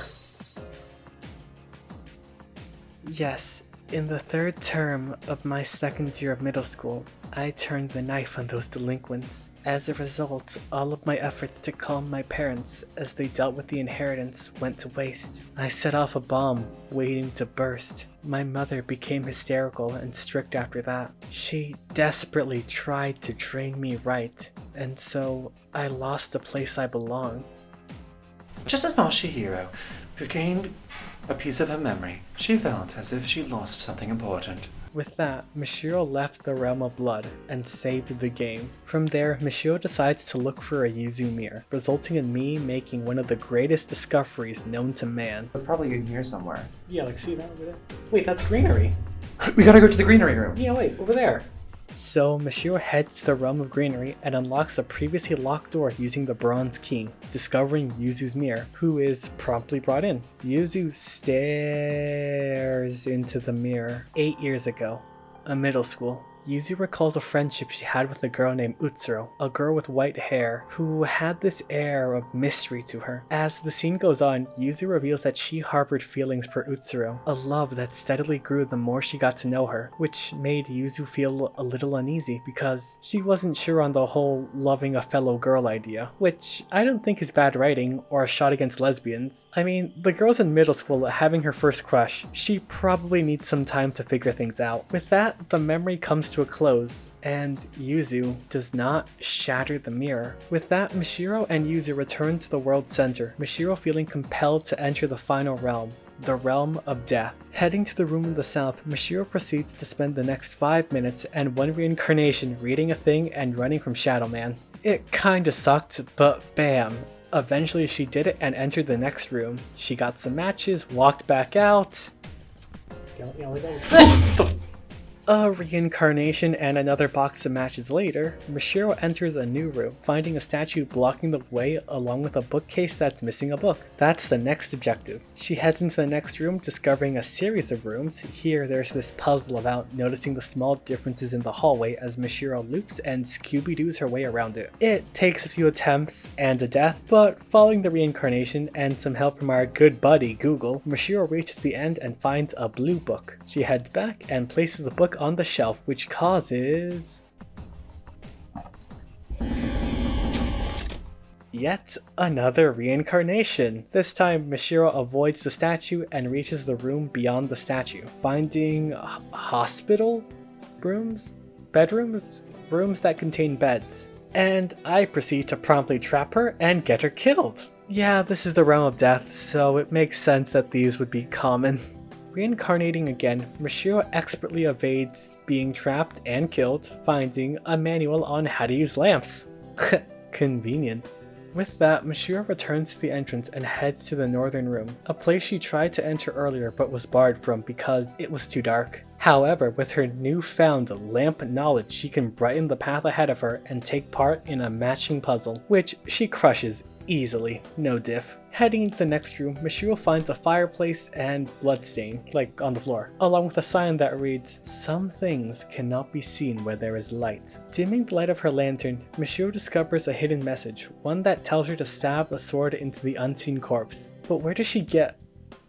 Yes, in the 3rd term of my 2nd year of middle school, I turned the knife on those delinquents. As a result, all of my efforts to calm my parents as they dealt with the inheritance went to waste. I set off a bomb, waiting to burst. My mother became hysterical and strict after that. She desperately tried to train me right, and so I lost the place I belong. Just as Masahiro regained a piece of her memory, she felt as if she lost something important. With that, Mashiro left the realm of blood and saved the game. From there, Mashiro decides to look for a Yuzu mirror, resulting in me making one of the greatest discoveries known to man. It's probably in here somewhere. Yeah, like see that over there? Wait, that's greenery. We gotta go to the greenery room. Yeah, wait, over there. So Mashiro heads to the realm of greenery and unlocks a previously locked door using the bronze key, discovering Yuzu's mirror, who is promptly brought in. Yuzu stares into the mirror. 8 years ago, a middle school. Yuzu recalls a friendship she had with a girl named Utsuro, a girl with white hair who had this air of mystery to her. As the scene goes on, Yuzu reveals that she harbored feelings for Utsuro, a love that steadily grew the more she got to know her, which made Yuzu feel a little uneasy because she wasn't sure on the whole loving a fellow girl idea, which I don't think is bad writing or a shot against lesbians. I mean, the girl's in middle school having her first crush. She probably needs some time to figure things out. With that, the memory comes to a close, and Yuzu does not shatter the mirror. With that, Mashiro and Yuzu return to the world center, Mashiro feeling compelled to enter the final realm, the realm of death. Heading to the room in the south, Mashiro proceeds to spend the next 5 minutes and one reincarnation reading a thing and running from Shadow Man. It kinda sucked, but bam! Eventually she did it and entered the next room. She got some matches, walked back out. A reincarnation and another box of matches later, Mishiro enters a new room, finding a statue blocking the way along with a bookcase that's missing a book. That's the next objective. She heads into the next room, discovering a series of rooms. Here there's this puzzle about noticing the small differences in the hallway as Mishiro loops and Scooby-Doos her way around it. It takes a few attempts and a death, but following the reincarnation and some help from our good buddy Google, Mishiro reaches the end and finds a blue book. She heads back and places the book on the shelf, which causes yet another reincarnation. This time, Mishiro avoids the statue and reaches the room beyond the statue, finding hospital rooms? Bedrooms? Rooms that contain beds. And I proceed to promptly trap her and get her killed. Yeah, this is the realm of death, so it makes sense that these would be common. Reincarnating again, Mishiro expertly evades being trapped and killed, finding a manual on how to use lamps. Convenient. With that, Mishiro returns to the entrance and heads to the northern room, a place she tried to enter earlier but was barred from because it was too dark. However, with her newfound lamp knowledge, she can brighten the path ahead of her and take part in a matching puzzle, which she crushes easily, no diff. Heading into the next room, Mishiro finds a fireplace and bloodstain, like on the floor, along with a sign that reads, "Some things cannot be seen where there is light." Dimming the light of her lantern, Mishiro discovers a hidden message, one that tells her to stab a sword into the unseen corpse. But where does she get...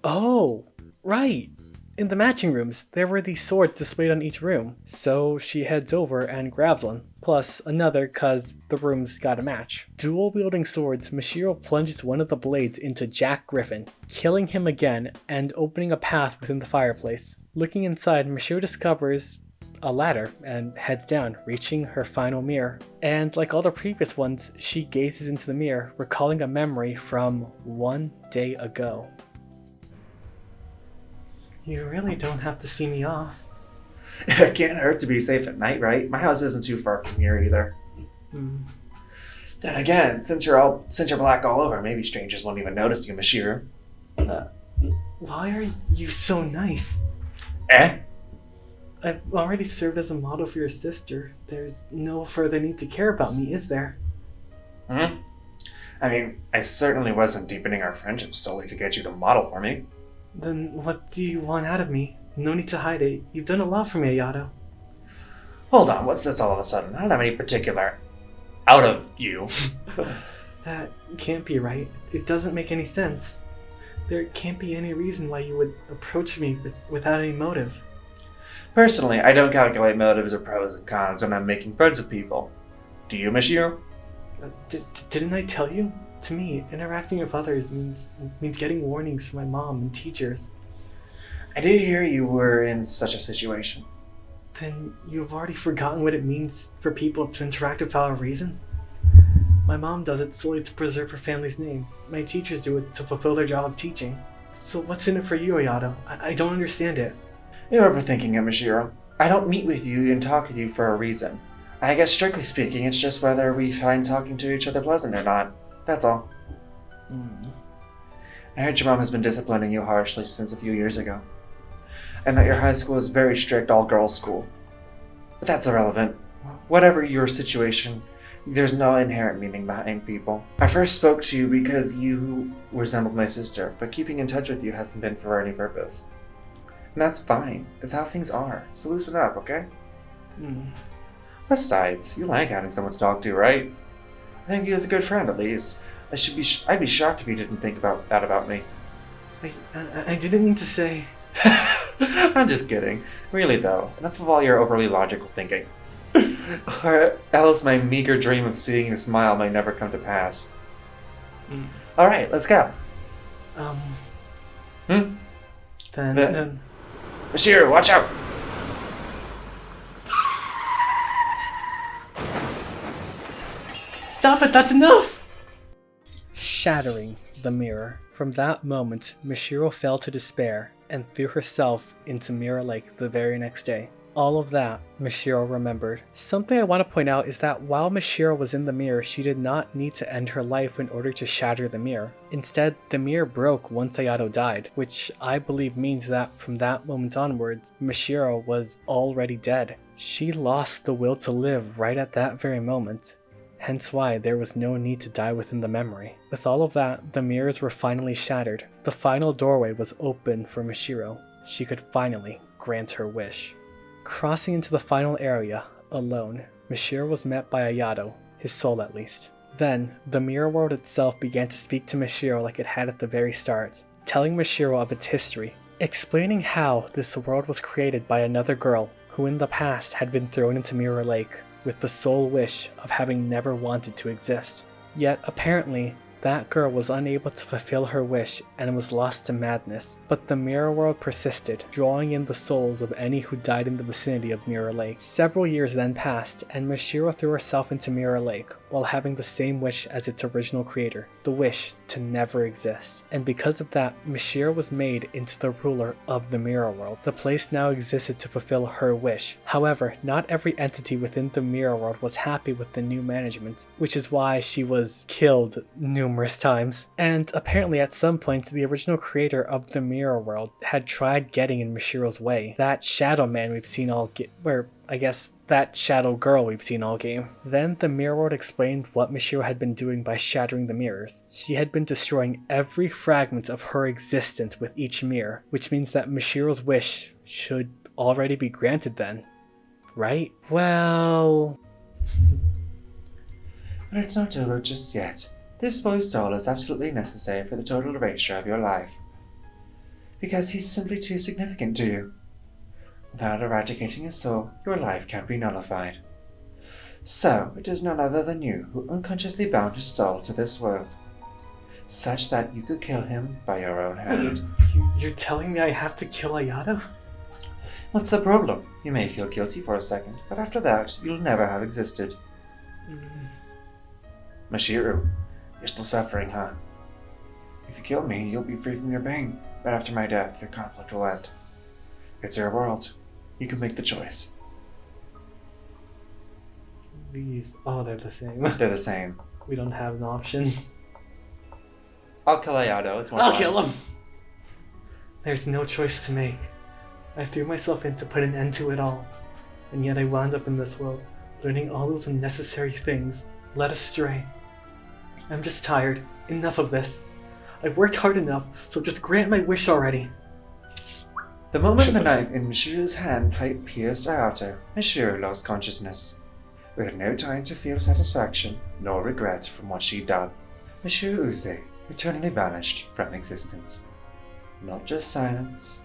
Oh, right! In the matching rooms, there were these swords displayed on each room, so she heads over and grabs one, plus another cause the rooms got a match. Dual-wielding swords, Mishiro plunges one of the blades into Jack Griffin, killing him again and opening a path within the fireplace. Looking inside, Mishiro discovers a ladder and heads down, reaching her final mirror. And like all the previous ones, she gazes into the mirror, recalling a memory from one day ago. You really don't have to see me off. It can't hurt to be safe at night, right? My house isn't too far from here either. Then again, since you're black all over, maybe strangers won't even notice you, Mishiro. Why are you so nice? Eh? I've already served as a model for your sister. There's no further need to care about me, is there? I mean, I certainly wasn't deepening our friendship solely to get you to model for me. Then what do you want out of me? No need to hide it. You've done a lot for me, Ayato. Hold on, what's this all of a sudden? I don't have any particular out of you. That can't be right. It doesn't make any sense. There can't be any reason why you would approach me without any motive. Personally, I don't calculate motives or pros and cons when I'm making friends with people. Do you, Mishiro? Didn't I tell you? To me, interacting with others means getting warnings from my mom and teachers. I did hear you were in such a situation. Then you've already forgotten what it means for people to interact without a reason? My mom does it solely to preserve her family's name. My teachers do it to fulfill their job of teaching. So what's in it for you, Ayato? I don't understand it. You're overthinking it, Mishiro. I don't meet with you and talk with you for a reason. I guess strictly speaking, it's just whether we find talking to each other pleasant or not. That's all. I heard your mom has been disciplining you harshly since a few years ago, and that your high school is very strict all-girls school. But that's irrelevant. Whatever your situation, there's no inherent meaning behind people. I first spoke to you because you resembled my sister, but keeping in touch with you hasn't been for any purpose. And that's fine. It's how things are. So loosen up, okay? Besides, you like having someone to talk to, right? I think you as a good friend, at least. I'd be shocked if you didn't think about that about me. I didn't mean to say... I'm just kidding. Really, though, enough of all your overly logical thinking. Or else my meager dream of seeing you smile might never come to pass. Alright, let's go. Then... Mishiro, watch out! Stop it, that's enough! Shattering the mirror. From that moment, Mishiro fell to despair and threw herself into Mirror Lake the very next day. all of that, Mishiro remembered. Something I want to point out is that while Mishiro was in the mirror, she did not need to end her life in order to shatter the mirror. Instead, the mirror broke once Ayato died, which I believe means that from that moment onwards, Mishiro was already dead. She lost the will to live right at that very moment. Hence why there was no need to die within the memory. With all of that, the mirrors were finally shattered. The final doorway was open for Mishiro. She could finally grant her wish. Crossing into the final area, alone, Mishiro was met by Ayato, his soul at least. Then, the mirror world itself began to speak to Mishiro like it had at the very start, telling Mishiro of its history, explaining how this world was created by another girl who in the past had been thrown into Mirror Lake with the sole wish of having never wanted to exist. Yet, apparently, that girl was unable to fulfill her wish and was lost to madness, but the mirror world persisted, drawing in the souls of any who died in the vicinity of Mirror Lake. Several years then passed, and Mishiro threw herself into Mirror Lake while having the same wish as its original creator, the wish to never exist. And because of that, Mishiro was made into the ruler of the mirror world. The place now existed to fulfill her wish. However, not every entity within the mirror world was happy with the new management, which is why she was killed numerous times. And apparently at some point, the original creator of the mirror world had tried getting in Mishiro's way. That shadow man we've seen that shadow girl we've seen all game. Then the mirror world explained what Mishiro had been doing by shattering the mirrors. She had been destroying every fragment of her existence with each mirror, which means that Mishiro's wish should already be granted then. Right? Well... But it's not over just yet. This boy's soul is absolutely necessary for the total erasure of your life. Because he's simply too significant to you. Without eradicating his soul, your life can't be nullified. So, it is none other than you who unconsciously bound his soul to this world, such that you could kill him by your own hand. You're telling me I have to kill Ayato? What's the problem? You may feel guilty for a second, but after that, you'll never have existed. Mashiro, you're still suffering, huh? If you kill me, you'll be free from your pain, but after my death, your conflict will end. It's your world. You can make the choice. These... Oh, they're the same. They're the same. We don't have an option. I'll kill Ayato. It's more I'll fun. kill him! There's no choice to make. I threw myself in to put an end to it all. And yet I wound up in this world, learning all those unnecessary things, led astray. I'm just tired. Enough of this. I've worked hard enough, so just grant my wish already. The moment the knife in Mishiro's hand pierced Ayato, Mishiro lost consciousness. We had no time to feel satisfaction nor regret from what she'd done. Mishiro Use eternally vanished from existence. Not just silence,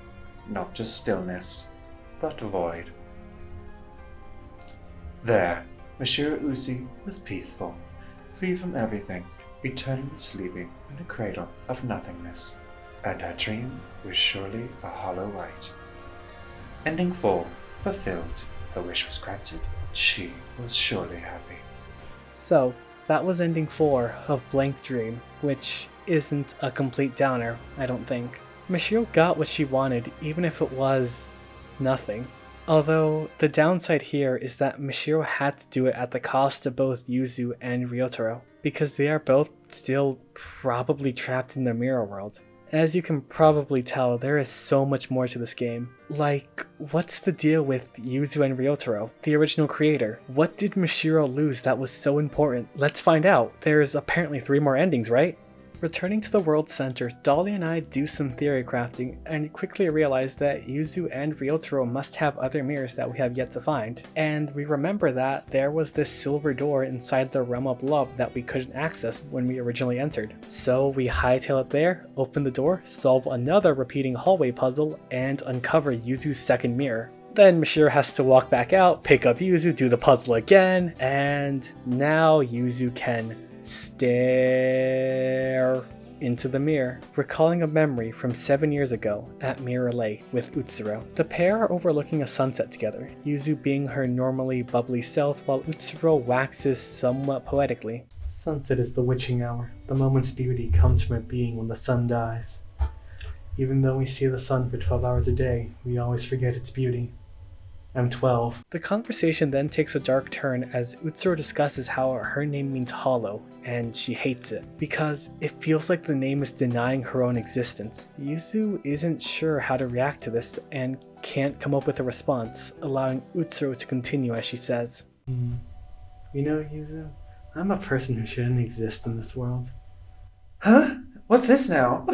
not just stillness, but void. There, Mishiro Use was peaceful, free from everything, eternally sleeping in a cradle of nothingness. And her dream was surely a hollow white. Ending 4, fulfilled. Her wish was granted. She was surely happy. So, that was ending 4 of Blank Dream, which isn't a complete downer, I don't think. Mishiro got what she wanted, even if it was nothing. Although, the downside here is that Mishiro had to do it at the cost of both Yuzu and Ryotaro, because they are both still probably trapped in the mirror world. As you can probably tell, there is so much more to this game. Like, what's the deal with Yuzu and Ryotaro, the original creator? What did Mishiro lose that was so important? Let's find out. There's apparently 3 more endings, right? Returning to the World Center, Dolly and I do some theory crafting and quickly realize that Yuzu and Ryotaro must have other mirrors that we have yet to find. And we remember that there was this silver door inside the Realm of Love that we couldn't access when we originally entered. So we hightail it there, open the door, solve another repeating hallway puzzle, and uncover Yuzu's second mirror. Then Mishiro has to walk back out, pick up Yuzu, do the puzzle again, and now Yuzu can stare into the mirror, recalling a memory from 7 years ago at Mirror Lake with Utsuro. The pair are overlooking a sunset together, Yuzu being her normally bubbly self while Utsuro waxes somewhat poetically. Sunset is the witching hour. The moment's beauty comes from it being when the sun dies. Even though we see the sun for 12 hours a day, we always forget its beauty. I'm 12. The conversation then takes a dark turn as Utsuro discusses how her name means hollow, and she hates it, because it feels like the name is denying her own existence. Yuzu isn't sure how to react to this and can't come up with a response, allowing Utsuro to continue as she says, You know, Yuzu, I'm a person who shouldn't exist in this world. Huh? What's this now?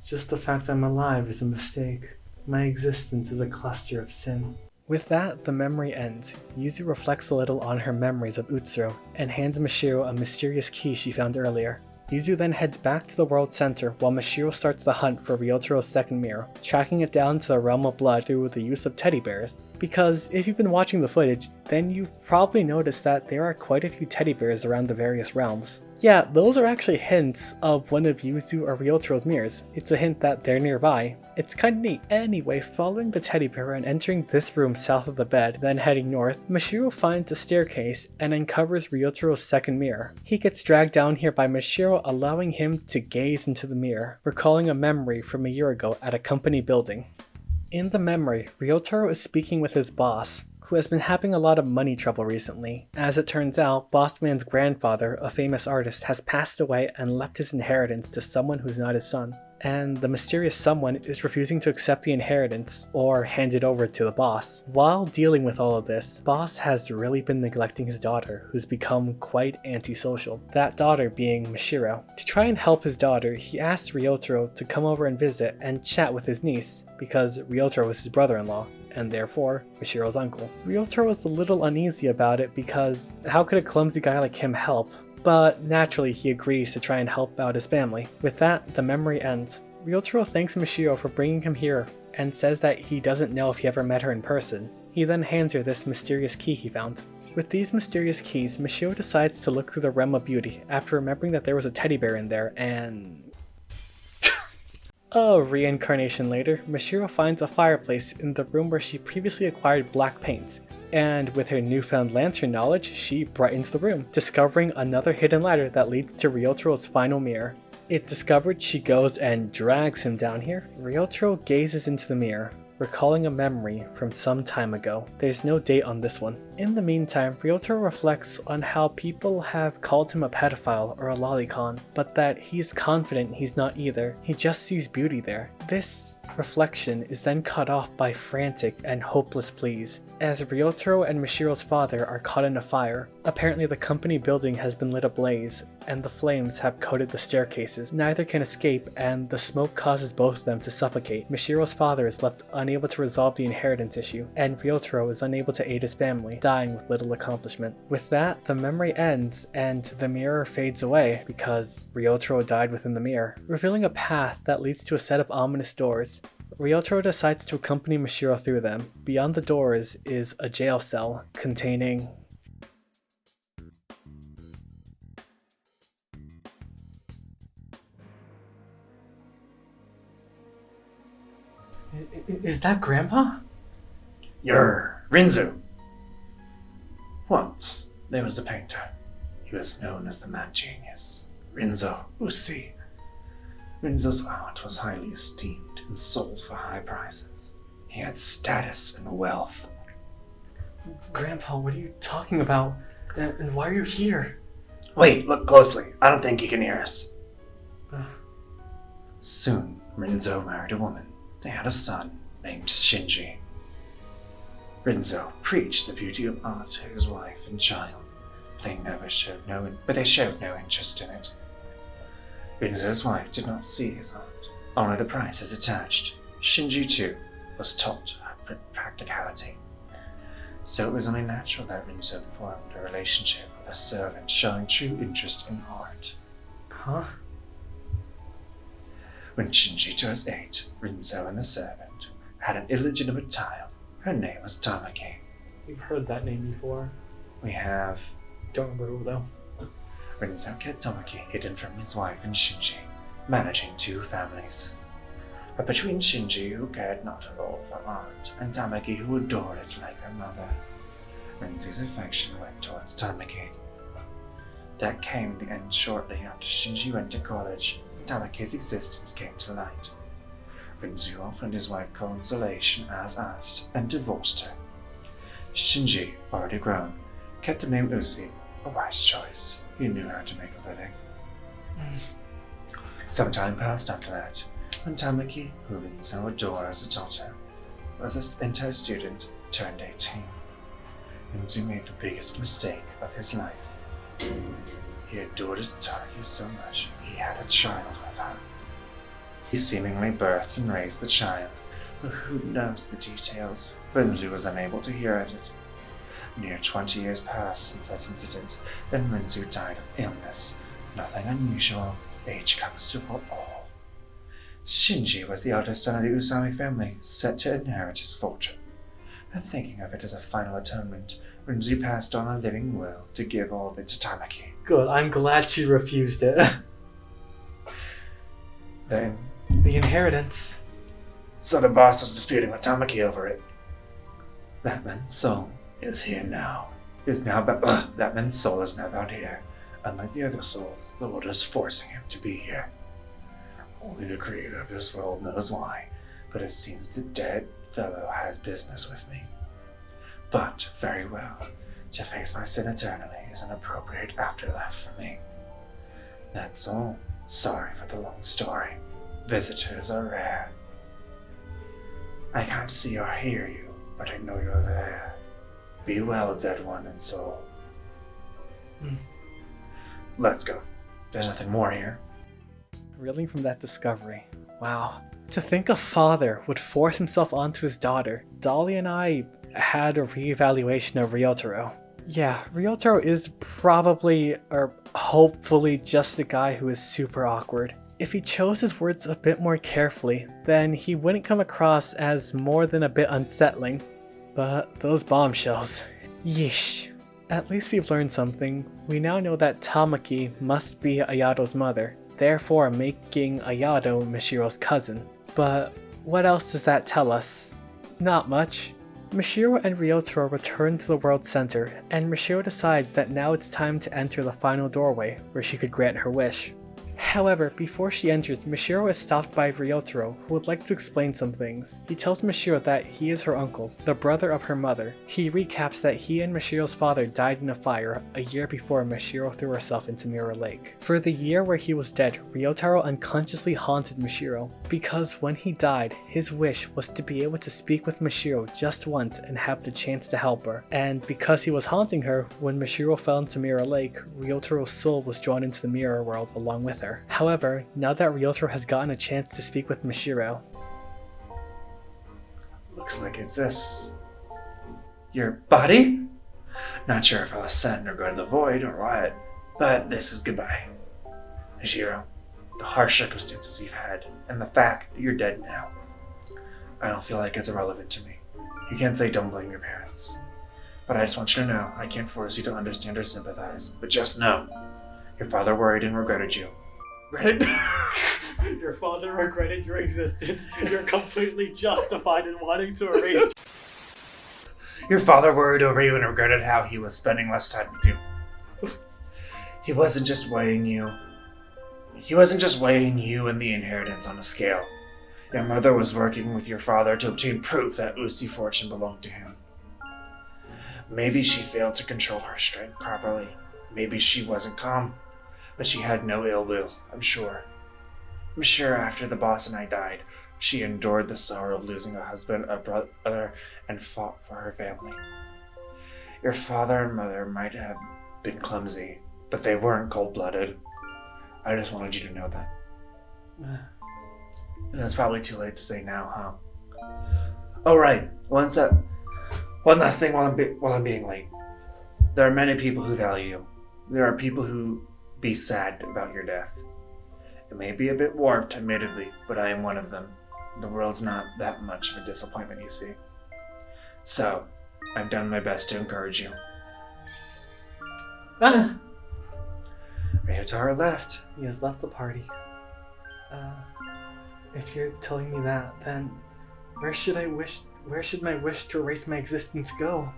Just the fact I'm alive is a mistake. My existence is a cluster of sin. With that, the memory ends. Yuzu reflects a little on her memories of Utsuro and hands Mashiro a mysterious key she found earlier. Yuzu then heads back to the world center while Mashiro starts the hunt for Ryotaro's second mirror, tracking it down to the realm of blood through the use of teddy bears. Because if you've been watching the footage, then you've probably noticed that there are quite a few teddy bears around the various realms. Yeah, those are actually hints of one of Yuzu or Ryotaro's mirrors. It's a hint that they're nearby. It's kinda neat. Anyway, following the teddy bear and entering this room south of the bed, then heading north, Mashiro finds a staircase and uncovers Ryotaro's second mirror. He gets dragged down here by Mashiro, allowing him to gaze into the mirror, recalling a memory from a year ago at a company building. In the memory, Ryotaro is speaking with his boss, who has been having a lot of money trouble recently. As it turns out, Bossman's grandfather, a famous artist, has passed away and left his inheritance to someone who's not his son. And the mysterious someone is refusing to accept the inheritance or hand it over to the boss. While dealing with all of this, Boss has really been neglecting his daughter, who's become quite antisocial. That daughter being Mashiro. To try and help his daughter, he asks Ryotaro to come over and visit and chat with his niece, because Ryotaro is his brother-in-law, and therefore Mashiro's uncle. Ryotaro was a little uneasy about it because how could a clumsy guy like him help? But naturally he agrees to try and help out his family. With that, the memory ends. Ryotaro thanks Mashiro for bringing him here and says that he doesn't know if he ever met her in person. He then hands her this mysterious key he found. With these mysterious keys, Mashiro decides to look through the realm of beauty after remembering that there was a teddy bear in there and... A reincarnation later, Mashiro finds a fireplace in the room where she previously acquired black paint, and with her newfound lantern knowledge, she brightens the room, discovering another hidden ladder that leads to Ryotaro's final mirror. It discovered, she goes and drags him down here. Ryotaro gazes into the mirror, recalling a memory from some time ago. There's no date on this one. In the meantime, Ryotaro reflects on how people have called him a pedophile or a lolicon, but that he's confident he's not either. He just sees beauty there. This reflection is then cut off by frantic and hopeless pleas, as Ryotaro and Mashiro's father are caught in a fire. Apparently the company building has been lit ablaze, and the flames have coated the staircases. Neither can escape, and the smoke causes both of them to suffocate. Mashiro's father is left unable to resolve the inheritance issue, and Ryotaro is unable to aid his family, dying with little accomplishment. With that, the memory ends, and the mirror fades away, because Ryotaro died within the mirror, revealing a path that leads to a set of ominous doors. Ryotaro decides to accompany Mashiro through them. Beyond the doors is a jail cell containing... Is that Grandpa? You're Rinzo. Once there was a painter. He was known as the mad genius, Rinzo Usi. Rinzo's art was highly esteemed and sold for high prices. He had status and wealth. Grandpa, what are you talking about? And why are you here? Wait, look closely. I don't think you can hear us. Soon, Rinzo married a woman. They had a son named Shinji. Rinzo preached the beauty of art to his wife and child, but they showed no interest in it. Rinzo's wife did not see his art, only the prices attached. Shinji, too, was taught practicality. So it was only natural that Rinzo formed a relationship with a servant showing true interest in art. Huh? When Shinji turned 8, Rinzo and the servant had an illegitimate child. Her name was Tamaki. We've heard that name before. We have. Don't remember who though. Rinzo kept Tamaki hidden from his wife and Shinji, managing 2 families. But between Shinji, who cared not at all for art, and Tamaki, who adored it like her mother, Rinzo's affection went towards Tamaki. That came the end shortly after Shinji went to college. Tamaki's existence came to light. Rinzo offered his wife consolation as asked and divorced her. Shinji, already grown, kept the name Usi, a wise choice. He knew how to make a living. Some time passed after that, when Tamaki, who Rinzo adored as a daughter, was an intern student, turned 18. Rinzo made the biggest mistake of his life. He adored his Tamaki so much, he had a child with her. He seemingly birthed and raised the child, but who knows the details? Rinzu was unable to hear at it. Near 20 years passed since that incident, then Rinzu died of illness. Nothing unusual. Age comes to all. Shinji was the eldest son of the Usami family, set to inherit his fortune. And thinking of it as a final atonement, Rinzu passed on a living will to give all of it to Tamaki. Good, I'm glad she refused it. Then, The inheritance. so the boss was disputing with Tamaki over it. That man's soul is here now. That man's soul is now bound here. Unlike the other souls, the world is forcing him to be here. Only the creator of this world knows why, but it seems the dead fellow has business with me. But, very well, to face my sin eternally is an appropriate afterlife for me. That's all. Sorry for the long story. Visitors are rare. I can't see or hear you, but I know you're there. Be well, dead one and soul. Let's go. There's nothing more here. Reeling from that discovery. Wow. To think a father would force himself onto his daughter. Dolly and I had a reevaluation of Ryotaro. Yeah, Ryotaro is probably, or hopefully, just a guy who is super awkward. If he chose his words a bit more carefully, then he wouldn't come across as more than a bit unsettling. But those bombshells. Yeesh. At least we've learned something. We now know that Tamaki must be Ayado's mother, therefore making Ayado Mishiro's cousin. But what else does that tell us? Not much. Mishiro and Ryotaro return to the world center, and Mishiro decides that now it's time to enter the final doorway where she could grant her wish. However, before she enters, Mishiro is stopped by Ryotaro, who would like to explain some things. He tells Mishiro that he is her uncle, the brother of her mother. He recaps that he and Mishiro's father died in a fire a year before Mishiro threw herself into Mirror Lake. For the year where he was dead, Ryotaro unconsciously haunted Mishiro, because when he died, his wish was to be able to speak with Mishiro just once and have the chance to help her. And because he was haunting her, when Mishiro fell into Mirror Lake, Ryotaro's soul was drawn into the mirror world along with her. However, now that Ryotaro has gotten a chance to speak with Mishiro... Looks like it's this. Your body? Not sure if I'll ascend or go to the void or what, but this is goodbye. Mishiro, the harsh circumstances you've had, and the fact that you're dead now, I don't feel like it's irrelevant to me. You can't say don't blame your parents. But I just want you to know, I can't force you to understand or sympathize, but just know, your father worried and regretted you. Your father regretted your existence. You're completely justified in wanting to erase... Your father worried over you and regretted how he was spending less time with you. He wasn't just weighing you and the inheritance on a scale. Your mother was working with your father to obtain proof that Usi fortune belonged to him. Maybe she failed to control her strength properly. Maybe she wasn't calm. But she had no ill will, I'm sure. I'm sure after the boss and I died, she endured the sorrow of losing a husband, a brother, and fought for her family. Your father and mother might have been clumsy, but they weren't cold-blooded. I just wanted you to know that. And it's probably too late to say now, huh? Oh, right. One last thing while I'm being late. There are many people who value you. There are people who be sad about your death. It may be a bit warped, admittedly, but I am one of them. The world's not that much of a disappointment, you see. So, I've done my best to encourage you. Ryotaro left. He has left the party. If you're telling me that, then where should my wish to erase my existence go?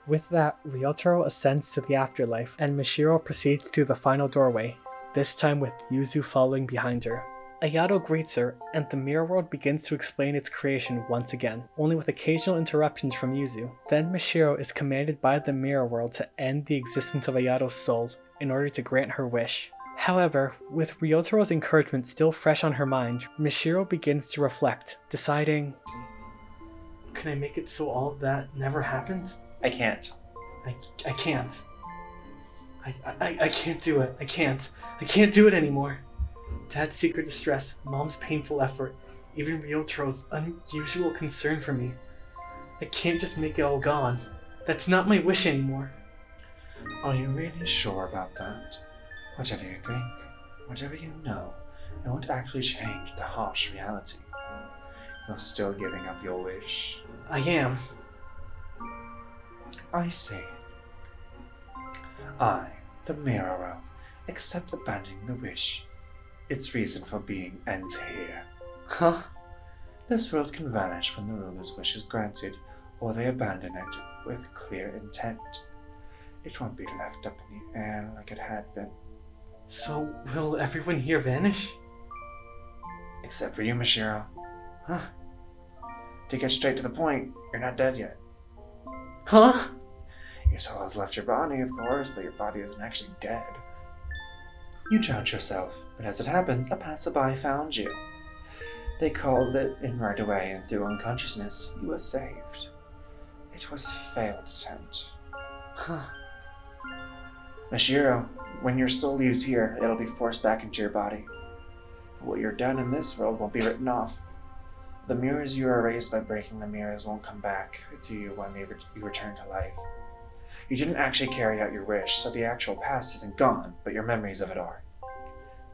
With that, Ryotaro ascends to the afterlife, and Mishiro proceeds through the final doorway, this time with Yuzu following behind her. Ayato greets her, and the mirror world begins to explain its creation once again, only with occasional interruptions from Yuzu. Then Mishiro is commanded by the mirror world to end the existence of Ayato's soul in order to grant her wish. However, with Ryotaro's encouragement still fresh on her mind, Mishiro begins to reflect, deciding, can I make it so all of that never happened? I can't. I can't. I can't do it. I can't do it anymore. Dad's secret distress, Mom's painful effort, even Ryotaro's unusual concern for me. I can't just make it all gone. That's not my wish anymore. Are you really sure about that? Whatever you think, whatever you know, it won't actually change the harsh reality. You're still giving up your wish. I am. I see. I, the Mirror, accept abandoning the wish. Its reason for being ends here. Huh? This world can vanish when the ruler's wish is granted, or they abandon it with clear intent. It won't be left up in the air like it had been. So, will everyone here vanish? Except for you, Mishiro. Huh? To get straight to the point, you're not dead yet. Huh? Your soul has left your body, of course, but your body isn't actually dead. You drowned yourself, but as it happens, a passerby found you. They called it in right away, and through unconsciousness, you were saved. It was a failed attempt. Huh. Mishiro, when your soul leaves here, it'll be forced back into your body. But what you're done in this world won't be written off. The mirrors you erased by breaking the mirrors won't come back to you when you return to life. You didn't actually carry out your wish, so the actual past isn't gone, but your memories of it are.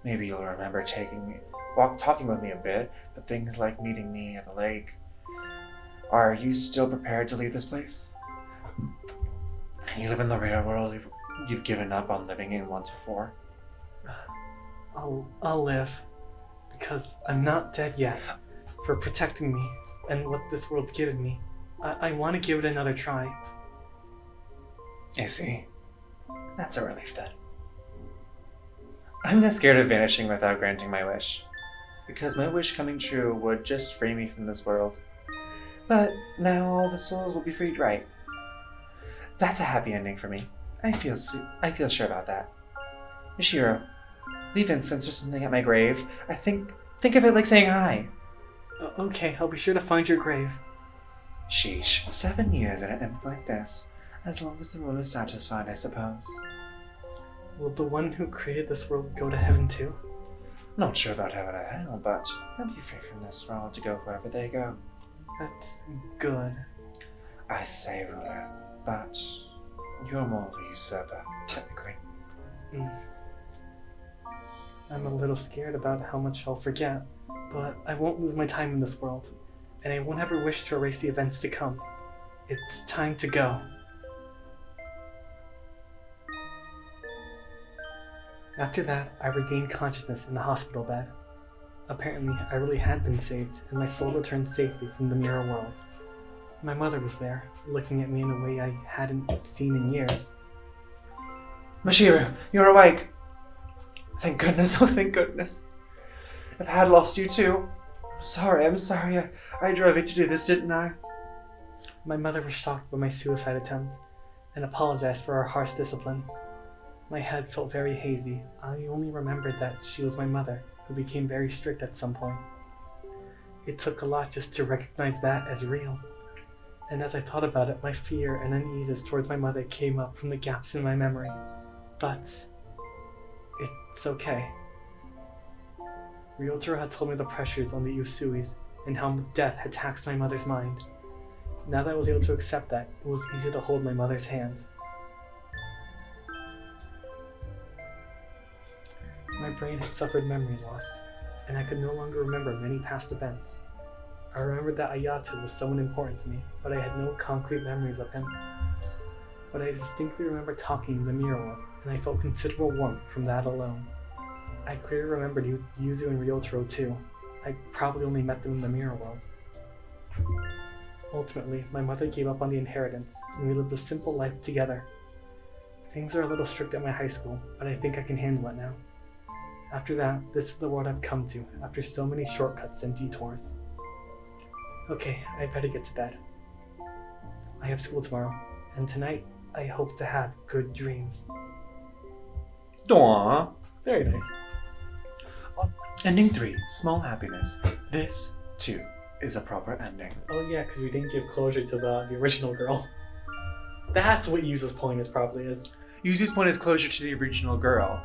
Maybe you'll remember talking with me a bit, but things like meeting me at the lake. Are you still prepared to leave this place? You live in the real world you've given up on living in once before? I'll live. Because I'm not dead yet. For protecting me and what this world's given me. I want to give it another try. I see. That's a relief then. I'm not scared of vanishing without granting my wish. Because my wish coming true would just free me from this world. But now all the souls will be freed, right? That's a happy ending for me. I feel sure about that. Mishiro, leave incense or something at my grave. Think of it like saying hi. Okay, I'll be sure to find your grave. Sheesh, 7 years and it ends like this. As long as the ruler's satisfied, I suppose. Will the one who created this world go to heaven too? Not sure about heaven or hell, but they'll be free from this world to go wherever they go. That's good. I say, ruler, but you're more of a usurper, technically. I'm a little scared about how much I'll forget, but I won't lose my time in this world, and I won't ever wish to erase the events to come. It's time to go. After that, I regained consciousness in the hospital bed. Apparently, I really had been saved, and my soul returned safely from the mirror world. My mother was there, looking at me in a way I hadn't seen in years. Mishiro, you're awake! Thank goodness, oh thank goodness. If I had lost you too. I'm sorry. I drove you to do this, didn't I? My mother was shocked by my suicide attempt, and apologized for our harsh discipline. My head felt very hazy. I only remembered that she was my mother, who became very strict at some point. It took a lot just to recognize that as real. And as I thought about it, my fear and uneasiness towards my mother came up from the gaps in my memory. But it's okay. Ryotaro had told me the pressures on the Usuis and how death had taxed my mother's mind. Now that I was able to accept that, it was easy to hold my mother's hand. My brain had suffered memory loss, and I could no longer remember many past events. I remembered that Ayato was someone important to me, but I had no concrete memories of him. But I distinctly remember talking in the mirror world, and I felt considerable warmth from that alone. I clearly remembered Yuzu and Ryotaro too. I probably only met them in the mirror world. Ultimately, my mother gave up on the inheritance, and we lived a simple life together. Things are a little strict at my high school, but I think I can handle it now. After that, this is the world I've come to, after so many shortcuts and detours. Okay, I better get to bed. I have school tomorrow, and tonight I hope to have good dreams. Aww. Very nice. Ending 3, small happiness. This, too, is a proper ending. Oh yeah, because we didn't give closure to the original girl. That's what Yuzu's point is probably is. Yuzu's point is closure to the original girl.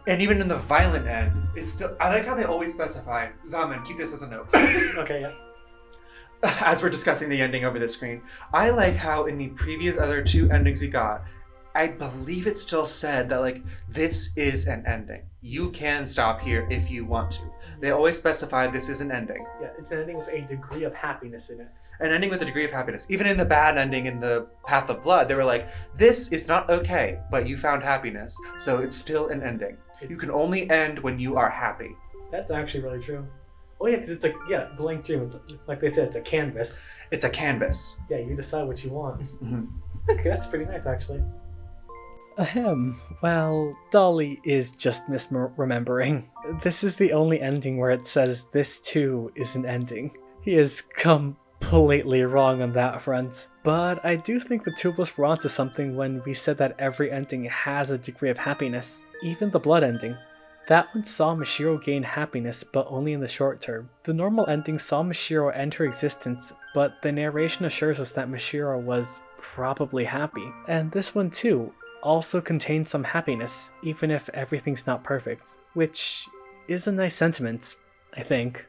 And even in the violent end, it's still... I like how they always specify... Zamen, keep this as a note. Okay, yeah. As we're discussing the ending over the screen, I like how in the previous other 2 endings we got, I believe it still said that, like, this is an ending. You can stop here if you want to. They always specify this is an ending. Yeah, it's an ending with a degree of happiness in it. An ending with a degree of happiness. Even in the bad ending in the Path of Blood, they were like, this is not okay, but you found happiness, so it's still an ending. You can only end when you are happy. That's actually really true. Oh yeah, because it's a blank dream. It's like they said, it's a canvas. It's a canvas. Yeah, you decide what you want. Mm-hmm. Okay, that's pretty nice actually. Ahem. Well, Dolly is just misremembering. This is the only ending where it says this too is an ending. He is completely wrong on that front. But I do think the two of us were onto something when we said that every ending has a degree of happiness. Even the blood ending. That one saw Mashiro gain happiness, but only in the short term. The normal ending saw Mashiro end her existence, but the narration assures us that Mashiro was probably happy. And this one too also contains some happiness, even if everything's not perfect, which is a nice sentiment, I think.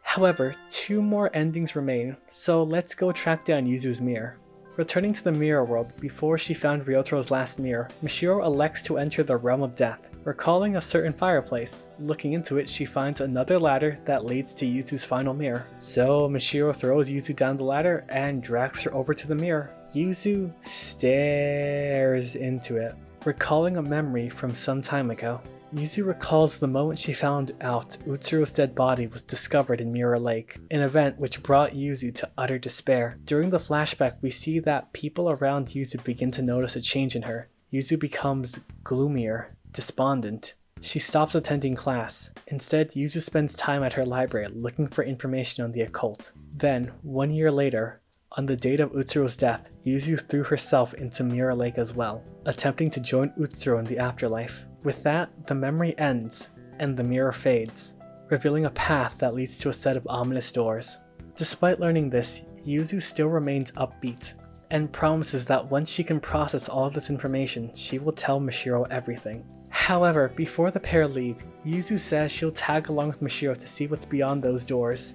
However, 2 more endings remain, so let's go track down Yuzu's mirror. Returning to the mirror world before she found Ryotaro's last mirror, Mashiro elects to enter the realm of death, recalling a certain fireplace. Looking into it, she finds another ladder that leads to Yuzu's final mirror. So Mashiro throws Yuzu down the ladder and drags her over to the mirror. Yuzu stares into it, recalling a memory from some time ago. Yuzu recalls the moment she found out Utsuro's dead body was discovered in Mirror Lake, an event which brought Yuzu to utter despair. During the flashback, we see that people around Yuzu begin to notice a change in her. Yuzu becomes gloomier, despondent. She stops attending class. Instead, Yuzu spends time at her library looking for information on the occult. Then, 1 year later, on the date of Utsuro's death, Yuzu threw herself into Mirror Lake as well, attempting to join Utsuro in the afterlife. With that, the memory ends, and the mirror fades, revealing a path that leads to a set of ominous doors. Despite learning this, Yuzu still remains upbeat, and promises that once she can process all of this information, she will tell Mashiro everything. However, before the pair leave, Yuzu says she'll tag along with Mashiro to see what's beyond those doors.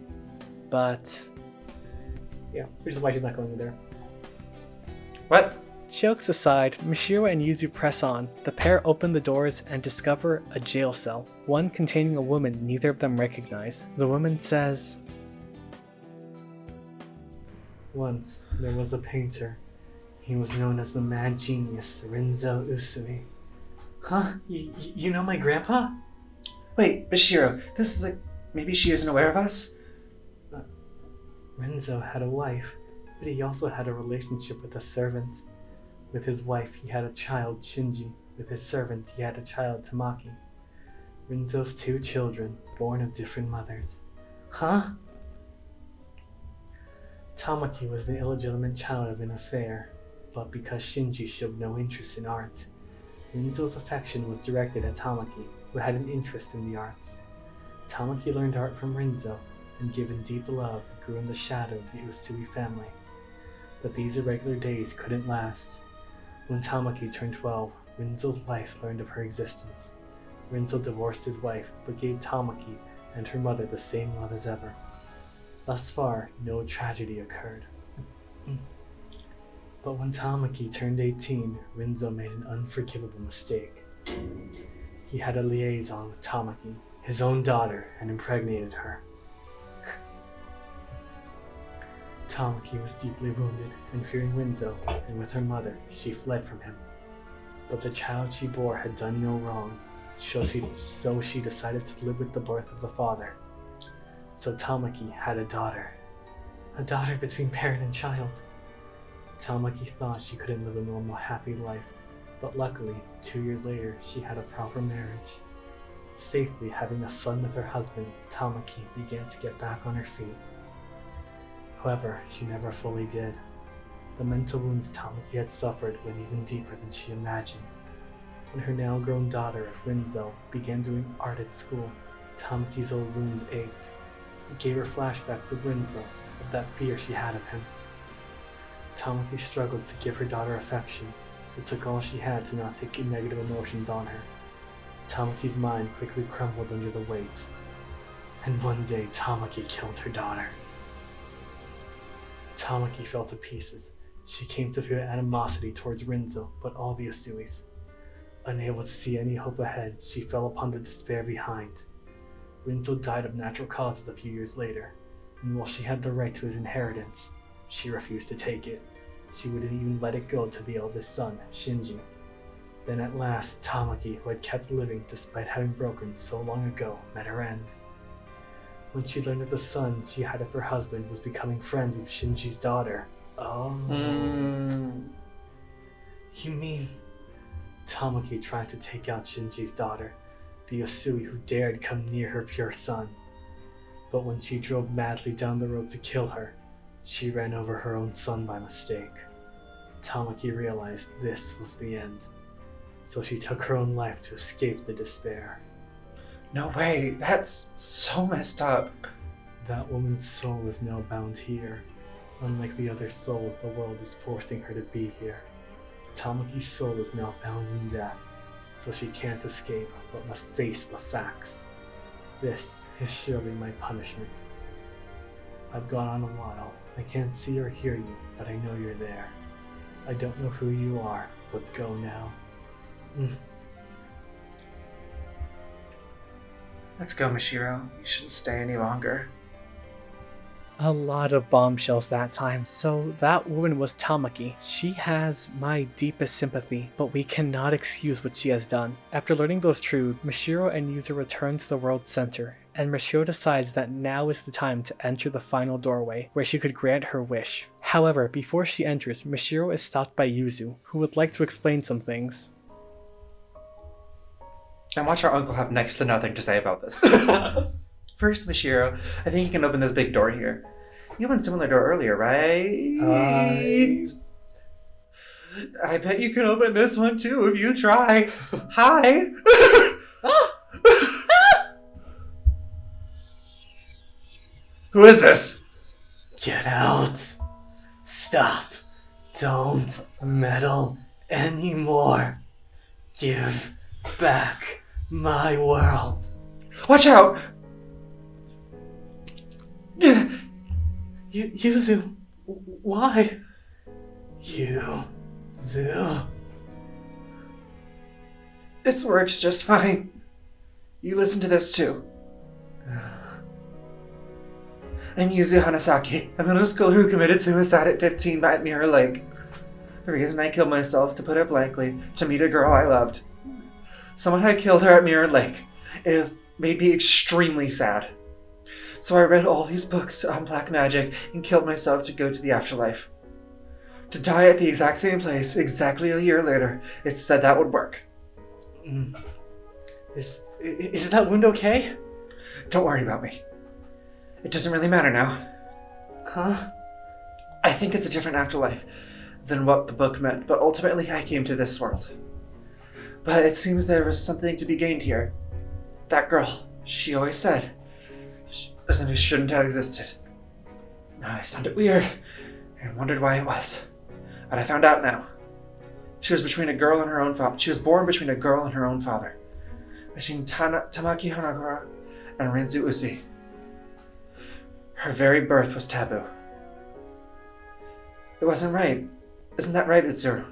But... yeah, which is why she's not going there. What? Jokes aside, Mashiro and Yuzu press on. The pair open the doors and discover a jail cell, one containing a woman neither of them recognize. The woman says, "Once there was a painter. He was known as the mad genius Rinzo Usui." Huh? You know my grandpa? Wait, Bashiro, this is like... maybe she isn't aware of us? Rinzo had a wife, but he also had a relationship with a servant. With his wife, he had a child, Shinji. With his servant, he had a child, Tamaki. Rinzo's 2 children, born of different mothers. Huh? Tamaki was the illegitimate child of an affair, but because Shinji showed no interest in art, Rinzo's affection was directed at Tamaki, who had an interest in the arts. Tamaki learned art from Rinzo, and given deep love, grew in the shadow of the Usui family. But these irregular days couldn't last. When Tamaki turned 12, Rinzo's wife learned of her existence. Rinzo divorced his wife, but gave Tamaki and her mother the same love as ever. Thus far, no tragedy occurred. But when Tamaki turned 18, Rinzo made an unforgivable mistake. He had a liaison with Tamaki, his own daughter, and impregnated her. Tamaki was deeply wounded, and fearing Rinzo, and with her mother, she fled from him. But the child she bore had done no wrong, so she decided to live with the birth of the father. So Tamaki had a daughter between parent and child. Tamaki thought she couldn't live a normal, happy life, but luckily, 2 years later, she had a proper marriage. Safely having a son with her husband, Tamaki began to get back on her feet. However, she never fully did. The mental wounds Tamaki had suffered went even deeper than she imagined. When her now grown daughter, Rinzo, began doing art at school, Tamaki's old wound ached. It gave her flashbacks of Rinzo, of that fear she had of him. Tamaki struggled to give her daughter affection. It took all she had to not take negative emotions on her. Tamaki's mind quickly crumbled under the weight. And one day, Tamaki killed her daughter. Tamaki fell to pieces. She came to feel animosity towards Rinzo, but all the Asuis. Unable to see any hope ahead, she fell upon the despair behind. Rinzo died of natural causes a few years later, and while she had the right to his inheritance, she refused to take it. She wouldn't even let it go to the eldest son, Shinji. Then at last, Tamaki, who had kept living despite having broken so long ago, met her end. When she learned that the son she had of her husband was becoming friends with Shinji's daughter. Oh. You mean... Tamaki tried to take out Shinji's daughter, the Yasui who dared come near her pure son. But when she drove madly down the road to kill her, she ran over her own son by mistake. Tamaki realized this was the end, so she took her own life to escape the despair. No way, that's so messed up. That woman's soul is now bound here. Unlike the other souls, the world is forcing her to be here. Tamaki's soul is now bound in death, so she can't escape but must face the facts. This is surely my punishment. I've gone on a while. I can't see or hear you, but I know you're there. I don't know who you are, but go now. Let's go, Mishiro. You shouldn't stay any longer. A lot of bombshells that time. So that woman was Tamaki. She has my deepest sympathy, but we cannot excuse what she has done. After learning those truths, Mishiro and Yuzu return to the world center, and Mishiro decides that now is the time to enter the final doorway, where she could grant her wish. However, before she enters, Mishiro is stopped by Yuzu, who would like to explain some things. And watch our uncle have next to nothing to say about this. First, Mishiro, I think you can open this big door here. You opened a similar door earlier, right? I bet you can open this one too if you try. Hi! Who is this? Get out! Stop! Don't meddle anymore! Give back my world! Watch out! Yuzu, why? Yuzu. This works just fine. You listen to this too. I'm Yuzu Hanasaki, a middle schooler who committed suicide at 15 at Mirror Lake. The reason I killed myself, to put it blankly, to meet a girl I loved. Someone had killed her at Mirror Lake. It made me extremely sad. So I read all these books on black magic and killed myself to go to the afterlife. To die at the exact same place, exactly a year later, it said that would work. Is that wound okay? Don't worry about me. It doesn't really matter now. Huh? I think it's a different afterlife than what the book meant, but ultimately I came to this world. But it seems there was something to be gained here. That girl, she always said, something shouldn't have existed. I found it weird and wondered why it was. But I found out now. She was between a girl and her own father. She was born between a girl and her own father. Between Tamaki Hanagura and Renzu Uzi. Her very birth was taboo. It wasn't right. Isn't that right, Utsuru?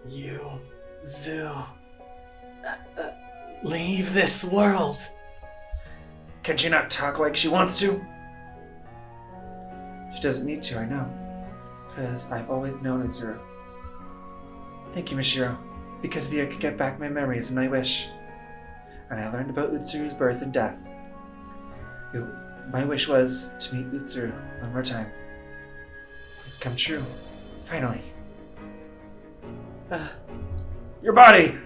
Yuzu. Leave this world. Can she not talk like she wants to? She doesn't need to, I know. Because I've always known Utsuru. Thank you, Mishiro. Because of you, I could get back my memories and my wish. And I learned about Utsuru's birth and death. My wish was to meet Utsuru one more time. It's come true. Finally. Your body!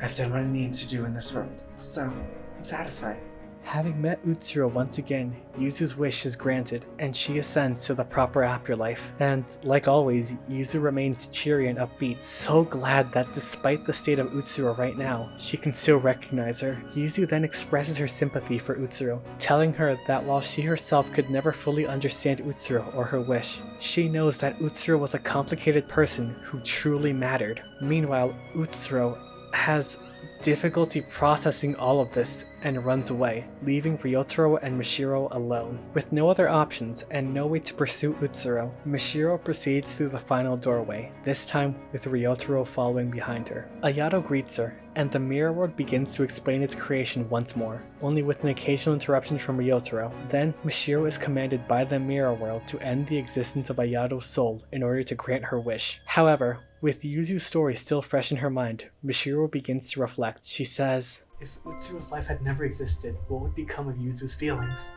I've done what I need to do in this world, so I'm satisfied. Having met Utsuro once again, Yuzu's wish is granted, and she ascends to the proper afterlife. And, like always, Yuzu remains cheery and upbeat, so glad that despite the state of Utsuro right now, she can still recognize her. Yuzu then expresses her sympathy for Utsuro, telling her that while she herself could never fully understand Utsuro or her wish, she knows that Utsuro was a complicated person who truly mattered. Meanwhile, Utsuro has difficulty processing all of this and runs away, leaving Ryotaro and Mishiro alone. With no other options and no way to pursue Utsuro, Mishiro proceeds through the final doorway, this time with Ryotaro following behind her. Ayato greets her, and the mirror world begins to explain its creation once more, only with an occasional interruption from Ryotaro. Then, Mishiro is commanded by the mirror world to end the existence of Ayato's soul in order to grant her wish. However, with Yuzu's story still fresh in her mind, Mishiro begins to reflect. She says, "If Utsuro's life had never existed, what would become of Yuzu's feelings?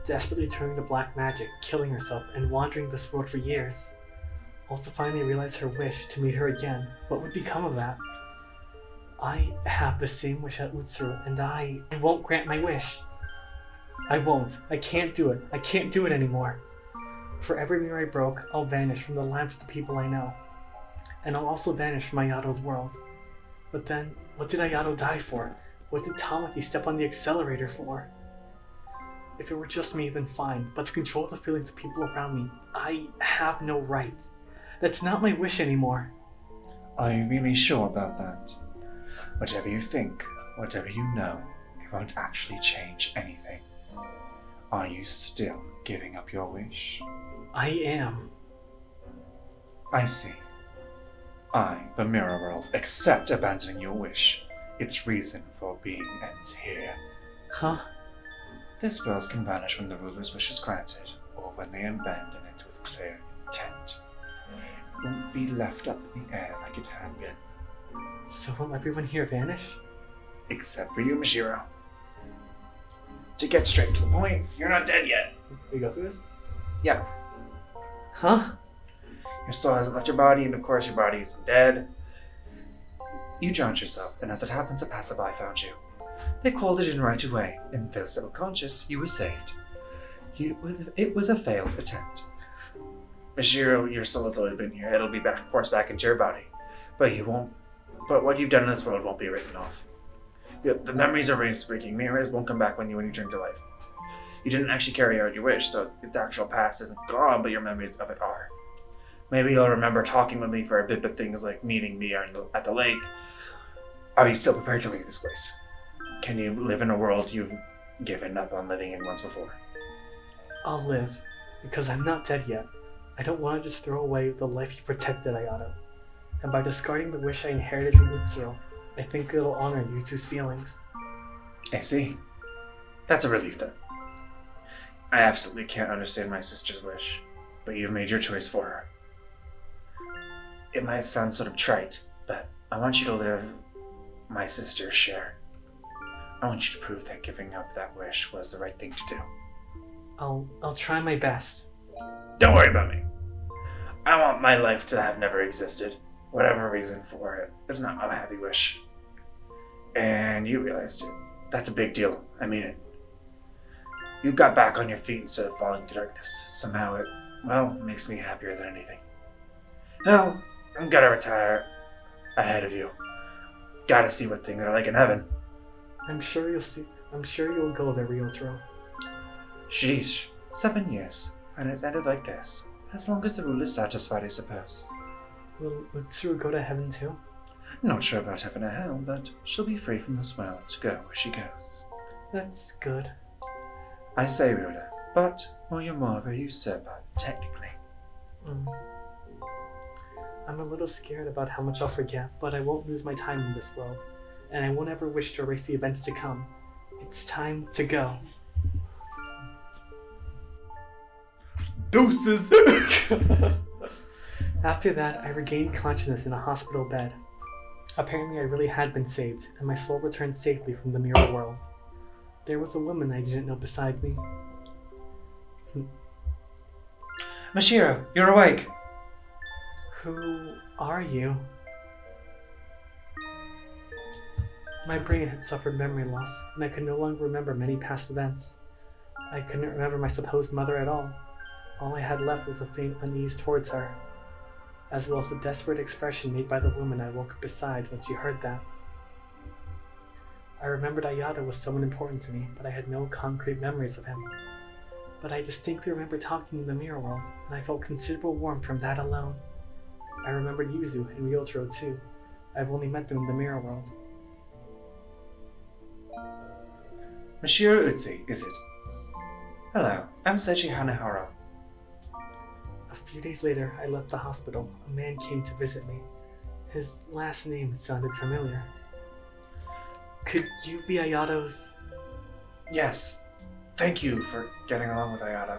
Desperately turning to black magic, killing herself, and wandering this world for years. All to finally realize her wish to meet her again. What would become of that? I have the same wish as Utsuro, and I won't grant my wish. I won't. I can't do it. I can't do it anymore. For every mirror I broke, I'll vanish from the lives of the people I know. And I'll also vanish from Ayato's world. But then, what did Ayato die for? What did Tamaki step on the accelerator for? If it were just me, then fine, but to control the feelings of people around me, I have no rights. That's not my wish anymore." Are you really sure about that? Whatever you think, whatever you know, it won't actually change anything. Are you still giving up your wish? I am. I see. I, the Mirror World, accept abandoning your wish. Its reason for being ends here. Huh? This world can vanish when the ruler's wish is granted, or when they abandon it with clear intent. It won't be left up in the air like it had been. So will everyone here vanish? Except for you, Mishiro. To get straight to the point, you're not dead yet. We go through this? Yeah. Huh? Your soul hasn't left your body, and of course your body isn't dead. You drowned yourself, and as it happens, a passerby found you. They called it in right away, and though still unconscious, you were saved. It was a failed attempt. Mishiro, your soul has already been here. It'll be forced back into your body. But what you've done in this world won't be written off. The memories of race breaking mirrors won't come back when you return to life. You didn't actually carry out your wish, so the actual past isn't gone, but your memories of it are. Maybe you'll remember talking with me for a bit, but things like meeting me at the lake. Are you still prepared to leave this place? Can you live in a world you've given up on living in once before? I'll live, because I'm not dead yet. I don't want to just throw away the life you protected, Ayato. And by discarding the wish I inherited from Utsuro, I think it'll honor Yuzu's feelings. I see. That's a relief then. I absolutely can't understand my sister's wish, but you've made your choice for her. It might sound sort of trite, but I want you to live my sister's share. I want you to prove that giving up that wish was the right thing to do. I'll try my best. Don't worry about me. I want my life to have never existed. Whatever reason for it, it's not a happy wish. And you realized it. That's a big deal. I mean it. You got back on your feet instead of falling to darkness. Somehow it, makes me happier than anything. Now, I'm gonna retire ahead of you. Gotta see what things are like in heaven. I'm sure you'll go there, Ryotaro. Sheesh, 7 years, and it ended like this. As long as the ruler's satisfied, I suppose. Will Utsuro go to heaven too? Not sure about heaven or hell, but she'll be free from this world to go where she goes. That's good. I say ruler, but you're more of a usurper, technically. I'm a little scared about how much I'll forget, but I won't lose my time in this world, and I won't ever wish to erase the events to come. It's time to go. Deuces! After that, I regained consciousness in a hospital bed. Apparently, I really had been saved, and my soul returned safely from the mirror world. There was a woman I didn't know beside me. Mishiro, you're awake! Who are you? My brain had suffered memory loss, and I could no longer remember many past events. I couldn't remember my supposed mother at all. All I had left was a faint unease towards her, as well as the desperate expression made by the woman I woke up beside when she heard that. I remembered Ayato was someone important to me, but I had no concrete memories of him. But I distinctly remember talking in the mirror world, and I felt considerable warmth from that alone. I remembered Yuzu and Ryotaro too. I've only met them in the mirror world. Mashiro Utsi, is it? Hello, I'm Seiji Hanahara. A few days later, I left the hospital. A man came to visit me. His last name sounded familiar. Could you be Ayato's? Yes, thank you for getting along with Ayato.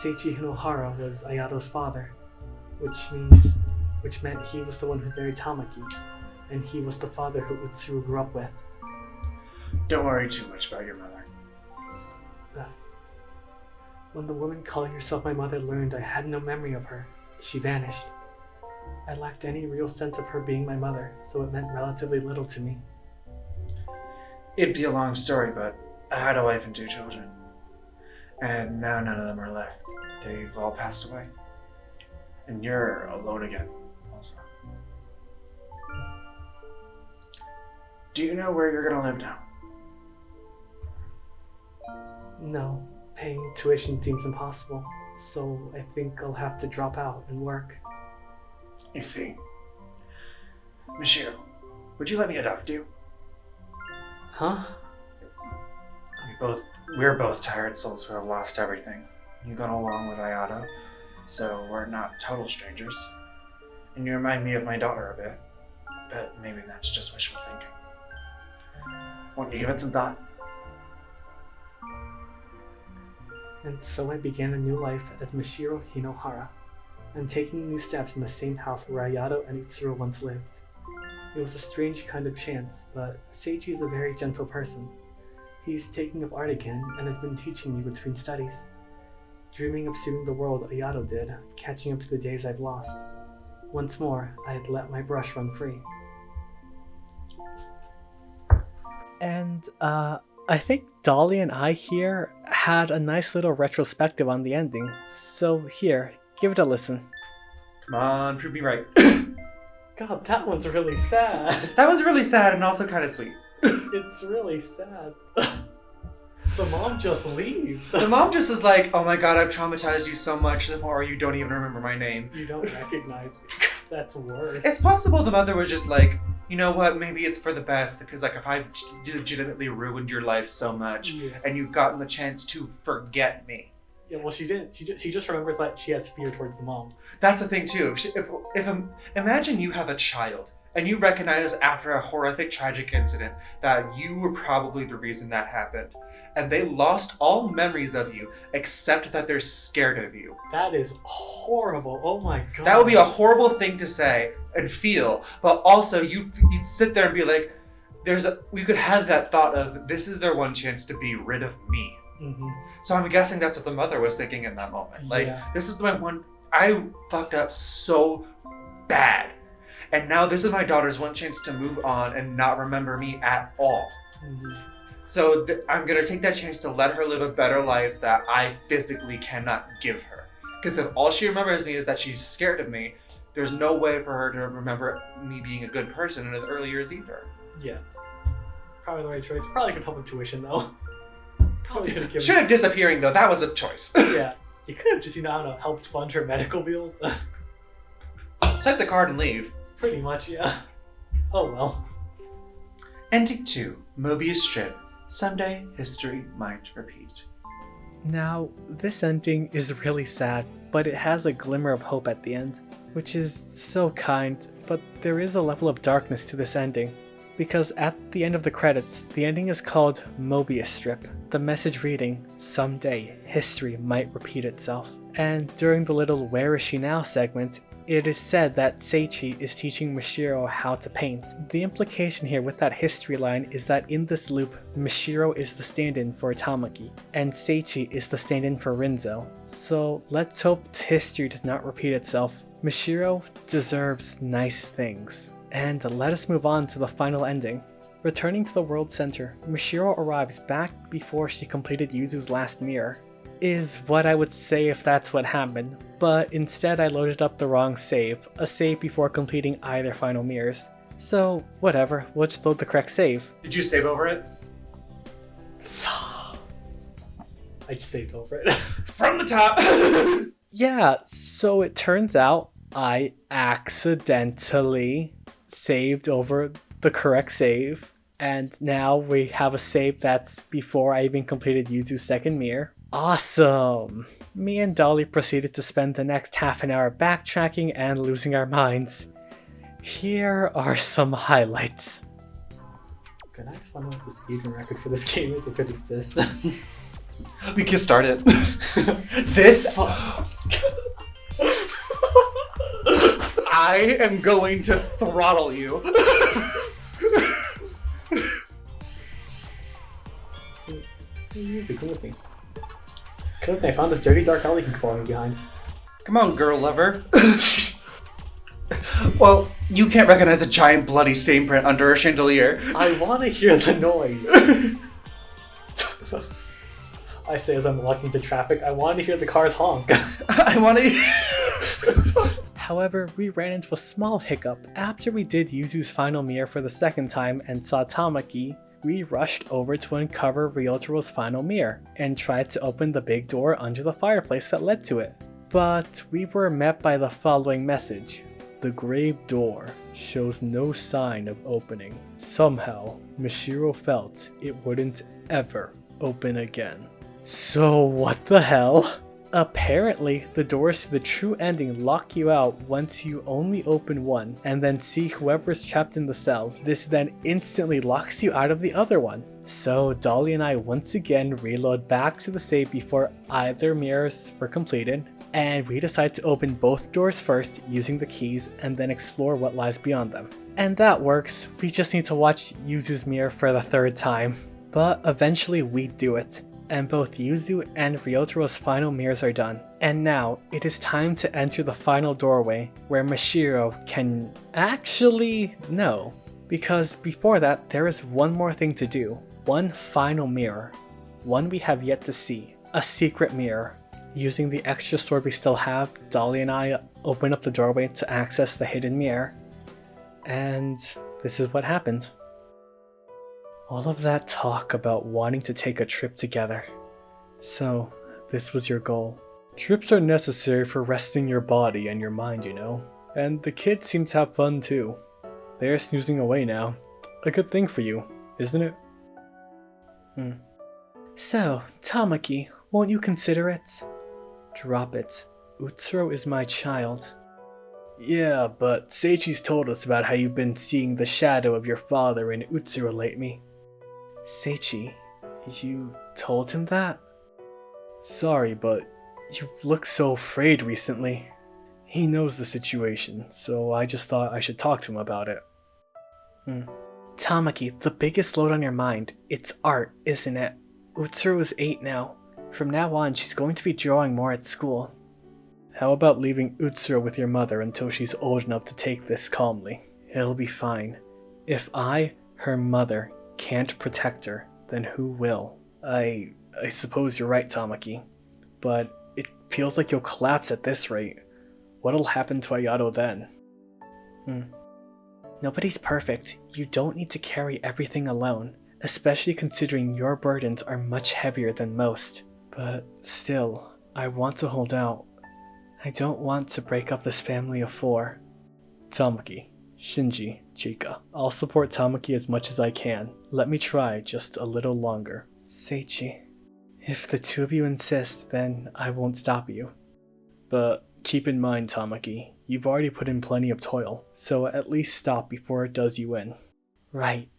Seichi Hinohara was Ayato's father, which meant he was the one who married Tamaki, and he was the father who Utsuru grew up with. Don't worry too much about your mother. When the woman calling herself my mother learned I had no memory of her, she vanished. I lacked any real sense of her being my mother, so it meant relatively little to me. It'd be a long story, but I had a wife and 2 children. And now none of them are left. They've all passed away. And you're alone again, also. Do you know where you're gonna live now? No, paying tuition seems impossible, so I think I'll have to drop out and work. You see. Mashiro, would you let me adopt you? Huh? We're both tired souls who have lost everything. You got along with Ayato, so we're not total strangers. And you remind me of my daughter a bit, but maybe that's just wishful thinking. Won't you give it some thought? And so I began a new life as Mashiro Hinohara, and taking new steps in the same house where Ayato and Utsuru once lived. It was a strange kind of chance, but Seichi is a very gentle person. He's taking up art again and has been teaching me between studies. Dreaming of seeing the world Ayato did, catching up to the days I've lost. Once more, I had let my brush run free. And, I think Dolly and I here had a nice little retrospective on the ending, so here, give it a listen. Come on, prove me right. God, that one's really sad. That one's really sad and also kind of sweet. It's really sad. The mom just leaves. The mom just is like, oh my god, I've traumatized you so much, or you don't even remember my name. You don't recognize me. That's worse. It's possible the mother was just like, you know what, maybe it's for the best, because like if I've legitimately ruined your life so much, Yeah. and you've gotten the chance to forget me. Yeah, well, she didn't. She just remembers that she has fear towards the mom. That's the thing too. Imagine you have a child, and you recognize after a horrific, tragic incident that you were probably the reason that happened, and they lost all memories of you except that they're scared of you. That is horrible. Oh my god. That would be a horrible thing to say and feel, but also you'd sit there and be like, we could have that thought of, this is their one chance to be rid of me. Mm-hmm. So I'm guessing that's what the mother was thinking in that moment. Like, Yeah. this is my one, I fucked up so bad. And now this is my daughter's one chance to move on and not remember me at all. Mm-hmm. So I'm gonna take that chance to let her live a better life that I physically cannot give her. Because if all she remembers me is that she's scared of me, there's no way for her to remember me being a good person in the early years either. Yeah. Probably the right choice. Probably could help with tuition though. Probably could have given. Should have disappearing though, that was a choice. Yeah. You could have just, I don't know, helped fund her medical bills. Swipe the card and leave. Pretty much, yeah. Oh well. Ending 2, Mobius Strip. Someday, history might repeat. Now, this ending is really sad, but it has a glimmer of hope at the end, which is so kind, but there is a level of darkness to this ending. Because at the end of the credits, the ending is called Mobius Strip, the message reading, "Someday, history might repeat itself." And during the little "Where is she now" segment, it is said that Seichi is teaching Mashiro how to paint. The implication here with that history line is that in this loop, Mashiro is the stand-in for Tamaki, and Seichi is the stand-in for Rinzo. So let's hope history does not repeat itself. Mashiro deserves nice things. And let us move on to the final ending. Returning to the world center, Mishiro arrives back before she completed Yuzu's last mirror. Is what I would say if that's what happened, but instead I loaded up the wrong save, a save before completing either final mirrors. So, whatever, we'll just load the correct save. Did you save over it? I just saved over it. From the top! Yeah, so it turns out I accidentally saved over the correct save, and now we have a save that's before I even completed Yuzu's second mirror. Awesome! Me and Dolly proceeded to spend the next half an hour backtracking and losing our minds. Here are some highlights. Can I find out what the speedrun record for this game is if it exists? We can start it. This. I am going to throttle you. Come with me. Come with me. I found this dirty dark alley you can follow me behind. Come on, girl lover. Well, you can't recognize a giant bloody stain print under a chandelier. I want to hear the noise. I say as I'm walking into traffic, I want to hear the cars honk. I want to. However, we ran into a small hiccup. After we did Yuzu's final mirror for the second time and saw Tamaki, we rushed over to uncover Ryotaro's final mirror and tried to open the big door under the fireplace that led to it. But we were met by the following message. The grave door shows no sign of opening. Somehow, Mishiro felt it wouldn't ever open again. So what the hell? Apparently, the doors to the true ending lock you out once you only open one and then see whoever's trapped in the cell. This then instantly locks you out of the other one. So Dolly and I once again reload back to the save before either mirrors were completed, and we decide to open both doors first using the keys and then explore what lies beyond them. And that works, we just need to watch Yuzu's mirror for the third time. But eventually we do it, and both Yuzu and Ryotaro's final mirrors are done. And now, it is time to enter the final doorway, where Mishiro can actually no. Because before that, there is one more thing to do. One final mirror. One we have yet to see. A secret mirror. Using the extra sword we still have, Dolly and I open up the doorway to access the hidden mirror. And this is what happened. All of that talk about wanting to take a trip together. So, this was your goal. Trips are necessary for resting your body and your mind, you know. And the kids seem to have fun too. They're snoozing away now. A good thing for you, isn't it? So, Tamaki, won't you consider it? Drop it. Utsuro is my child. Yeah, but Seichi's told us about how you've been seeing the shadow of your father in Utsuro lately. Seichi, you told him that? Sorry, but you look so afraid recently. He knows the situation, so I just thought I should talk to him about it. Tamaki, the biggest load on your mind, it's art, isn't it? Utsuro is 8 now. From now on, she's going to be drawing more at school. How about leaving Utsuro with your mother until she's old enough to take this calmly? It'll be fine. If I, her mother, can't protect her, then who will? I suppose you're right, Tamaki. But it feels like you'll collapse at this rate. What'll happen to Ayato then? Nobody's perfect. You don't need to carry everything alone, especially considering your burdens are much heavier than most. But still, I want to hold out. I don't want to break up this family of 4. Tamaki, Shinji, Chika. I'll support Tamaki as much as I can. Let me try just a little longer. Seichi. If the two of you insist, then I won't stop you. But keep in mind, Tamaki, you've already put in plenty of toil, so at least stop before it does you in. Right.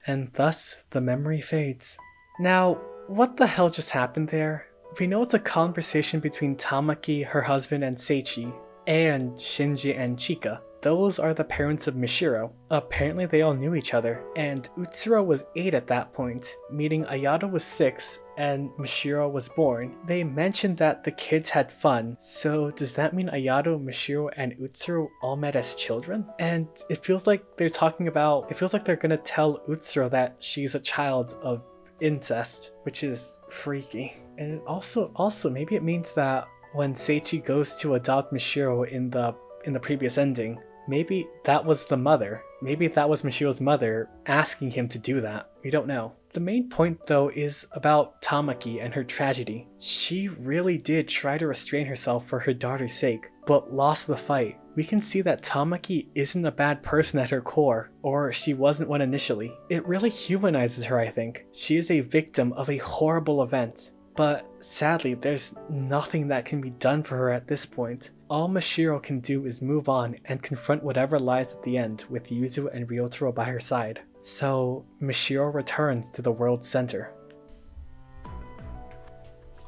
And thus, the memory fades. Now, what the hell just happened there? We know it's a conversation between Tamaki, her husband, and Seichi, and Shinji and Chika. those are the parents of Mishiro. Apparently they all knew each other, and Utsuro was 8 at that point, meaning Ayato was 6 and Mishiro was born. They mentioned that the kids had fun, so does that mean Ayato, Mishiro, and Utsuro all met as children? And it feels like they're gonna tell Utsuro that she's a child of incest, which is freaky. And it also maybe it means that when Seichi goes to adopt Mishiro in the previous ending, maybe that was the mother. Maybe that was Mishiro's mother asking him to do that. We don't know. The main point though is about Tamaki and her tragedy. She really did try to restrain herself for her daughter's sake, but lost the fight. We can see that Tamaki isn't a bad person at her core, or she wasn't one initially. It really humanizes her, I think. She is a victim of a horrible event. But sadly, there's nothing that can be done for her at this point. All Mishiro can do is move on and confront whatever lies at the end with Yuzu and Ryotaro by her side. So Mishiro returns to the world's center.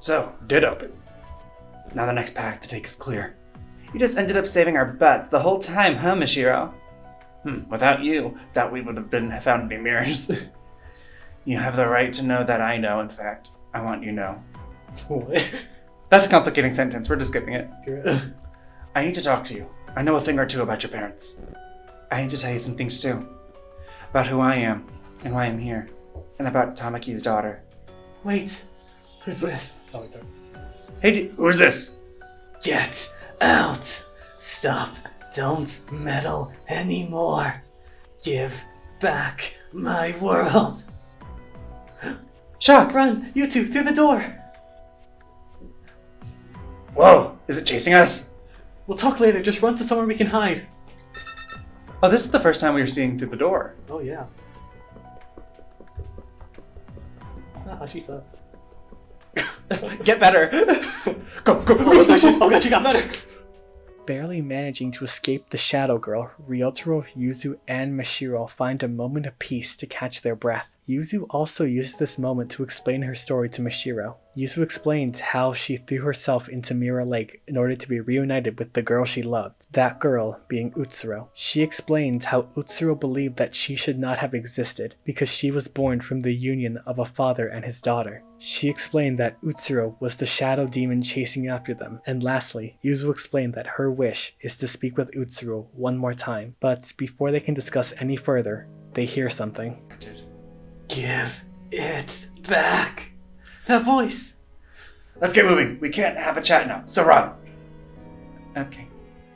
So, did open. Now the next path to take is clear. You just ended up saving our butts the whole time, huh, Mishiro? Without you, doubt we would have been found any mirrors. You have the right to know that I know, in fact. I want you to know. That's a complicating sentence. We're just skipping it. I need to talk to you. I know a thing or two about your parents. I need to tell you some things too. About who I am, and why I'm here. And about Tamaki's daughter. Wait, who's this? Oh, it's Hey, who's this? Get out! Stop! Don't meddle anymore! Give back my world! Shock! Run, you two, through the door! Whoa! Is it chasing us? We'll talk later, just run to somewhere we can hide. Oh, this is the first time we were seeing through the door. Oh yeah. Ah, she sucks. Get better! Go! Oh god, she got better! Barely managing to escape the Shadow Girl, Ryotaro, Yuzu, and Mishiro find a moment of peace to catch their breath. Yuzu also used this moment to explain her story to Mishiro. Yuzu explained how she threw herself into Mirror Lake in order to be reunited with the girl she loved, that girl being Utsuro. She explained how Utsuro believed that she should not have existed because she was born from the union of a father and his daughter. She explained that Utsuro was the shadow demon chasing after them, and lastly, Yuzu explained that her wish is to speak with Utsuro one more time, but before they can discuss any further, they hear something. Give it back! That voice! Let's get moving. We can't have a chat now, so run. Okay.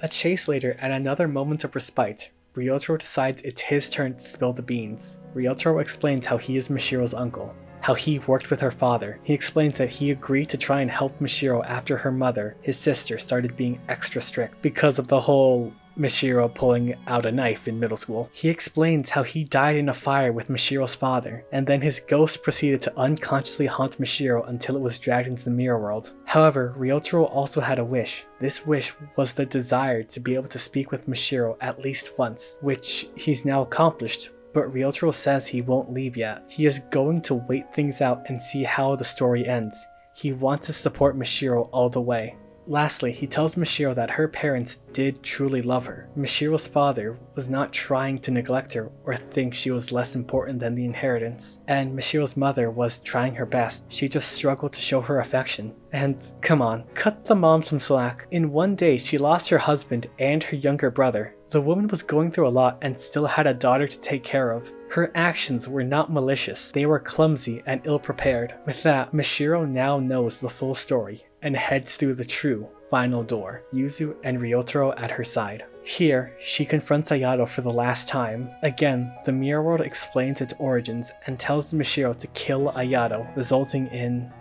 A chase later, and another moment of respite, Ryotaro decides it's his turn to spill the beans. Ryotaro explains how he is Mishiro's uncle, how he worked with her father. He explains that he agreed to try and help Mishiro after her mother, his sister, started being extra strict because of the whole Mishiro pulling out a knife in middle school. He explains how he died in a fire with Mishiro's father, and then his ghost proceeded to unconsciously haunt Mishiro until it was dragged into the mirror world. However, Ryotaro also had a wish. This wish was the desire to be able to speak with Mishiro at least once, which he's now accomplished. But Ryotaro says he won't leave yet. He is going to wait things out and see how the story ends. He wants to support Mishiro all the way. Lastly, he tells Mishiro that her parents did truly love her. Mishiro's father was not trying to neglect her or think she was less important than the inheritance. And Mishiro's mother was trying her best. She just struggled to show her affection. And come on, cut the mom some slack. In one day, she lost her husband and her younger brother. The woman was going through a lot and still had a daughter to take care of. Her actions were not malicious, they were clumsy and ill-prepared. With that, Mishiro now knows the full story and heads through the true final door, Yuzu and Ryotaro at her side. Here, she confronts Ayato for the last time. Again, the mirror world explains its origins and tells Mishiro to kill Ayato, resulting in...